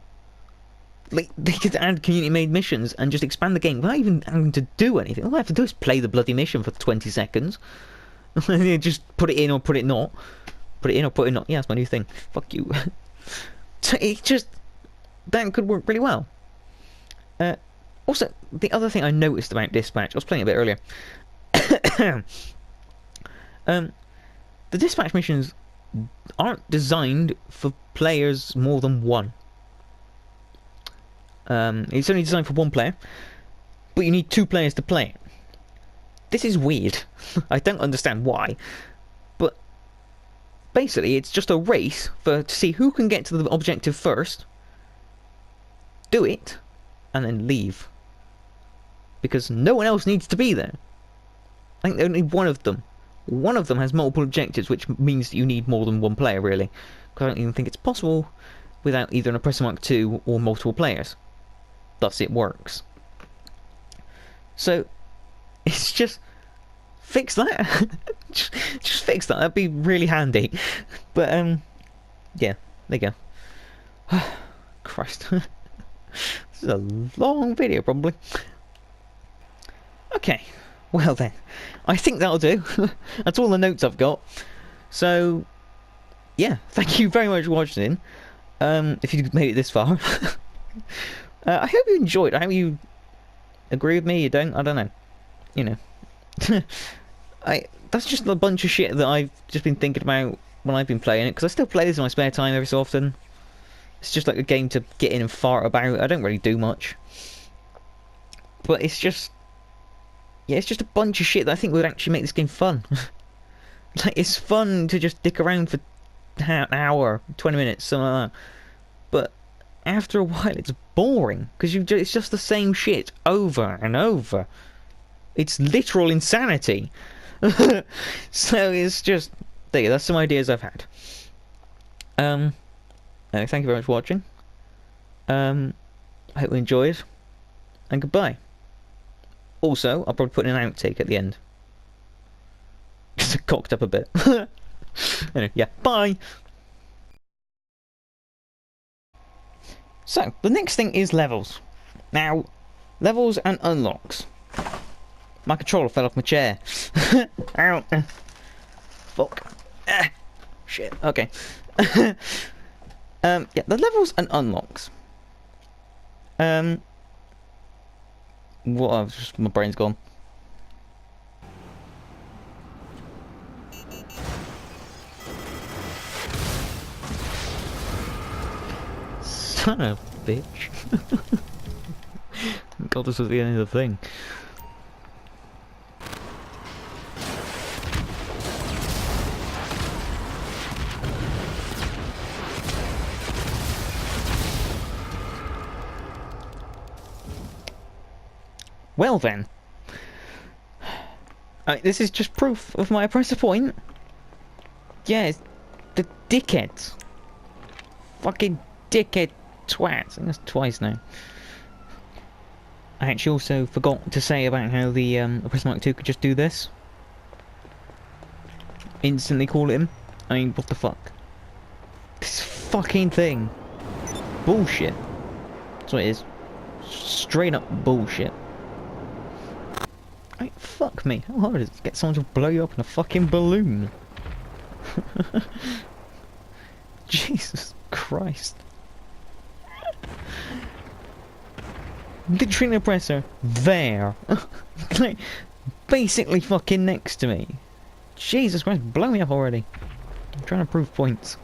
Like, they could add community-made missions and just expand the game without even having to do anything. All they have to do is play the bloody mission for 20 seconds. And just put it in or put it not. Put it in or put it not. Yeah, that's my new thing. Fuck you. So it just... That could work really well. Also, the other thing I noticed about Dispatch, I was playing it a bit earlier. The Dispatch missions aren't designed for players more than one. It's only designed for one player, but you need two players to play it. This is weird. I don't understand why, but basically it's just a race to see who can get to the objective first, do it, and then leave. Because no one else needs to be there. I think only one of them. One of them has multiple objectives, which means that you need more than one player, really. Because I don't even think it's possible without either an Oppressor Mark 2 or multiple players. Thus it works. So, it's just... Fix that. just fix that. That'd be really handy. But, yeah. There you go. Christ. This is a long video, probably. Okay, well then, I think that'll do. That's all the notes I've got. So, yeah, thank you very much for watching. If you made it this far. I hope you enjoyed. I hope you agree with me, you don't, I don't know. You know. That's just a bunch of shit that I've just been thinking about when I've been playing it, because I still play this in my spare time every so often. It's just like a game to get in and fart about. I don't really do much. But it's just... Yeah, it's just a bunch of shit that I think would actually make this game fun. Like, it's fun to just dick around for an hour, 20 minutes, something like that. But after a while, it's boring. Because it's just the same shit over and over. It's literal insanity. So it's just... There you go, that's some ideas I've had. Thank you very much for watching. I hope you enjoyed. And goodbye. Also, I'll probably put in an outtake at the end. Just cocked up a bit. Anyway, yeah, bye! So, the next thing is levels. Now, levels and unlocks. My controller fell off my chair. Ow! Fuck. Shit, okay. Yeah, the levels and unlocks. What? Just my brain's gone. Son of a bitch. God, this was the end of the thing. Well then, this is just proof of my oppressor point. Yeah, it's the dickheads. Fucking dickhead twats. I think that's twice now. I actually also forgot to say about how the Oppressor Mark 2 could just do this. Instantly call him. I mean, what the fuck? This fucking thing. Bullshit. That's what it is. Straight up bullshit. Like, fuck me, how hard is it to get someone to blow you up in a fucking balloon? Jesus Christ. Literally an oppressor there. Like, basically fucking next to me. Jesus Christ, blow me up already. I'm trying to prove points.